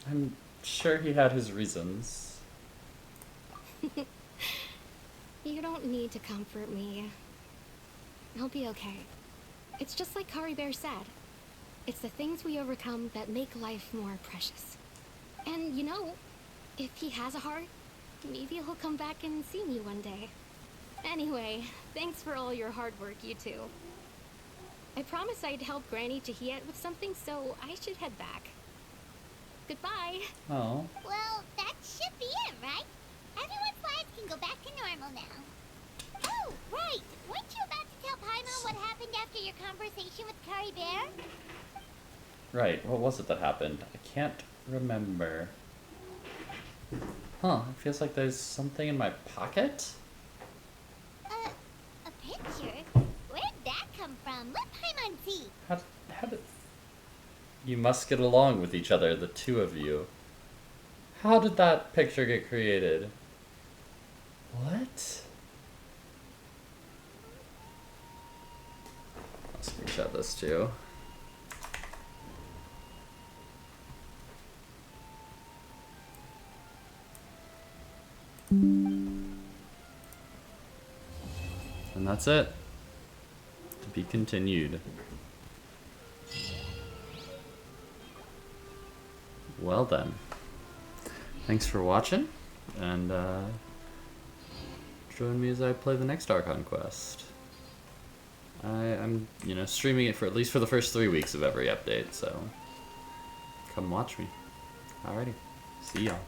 I'm sure he had his reasons. You don't need to comfort me. I'll be okay. It's just like Kari Bear said. It's the things we overcome that make life more precious. And you know, if he has a heart, maybe he'll come back and see me one day. Anyway, thanks for all your hard work, you two. I promised I'd help Granny Jahiet with something, so I should head back. Goodbye. Oh. Well, that should be it, right? Everyone's lives can go back to normal now. Oh, right. Weren't you about to tell Paimon what happened after your conversation with Kari Bear? Right, what was it that happened? I can't remember. Huh, it feels like there's something in my pocket? A picture? Where'd that come from? Let Paimon see. How did... You must get along with each other, the two of you. How did that picture get created? What? I'll screenshot this too. And that's it. To be continued. Well then. Thanks for watching, and join me as I play the next Archon quest. I'm, streaming it for at least for the first 3 weeks of every update, so come watch me. Alrighty. See y'all.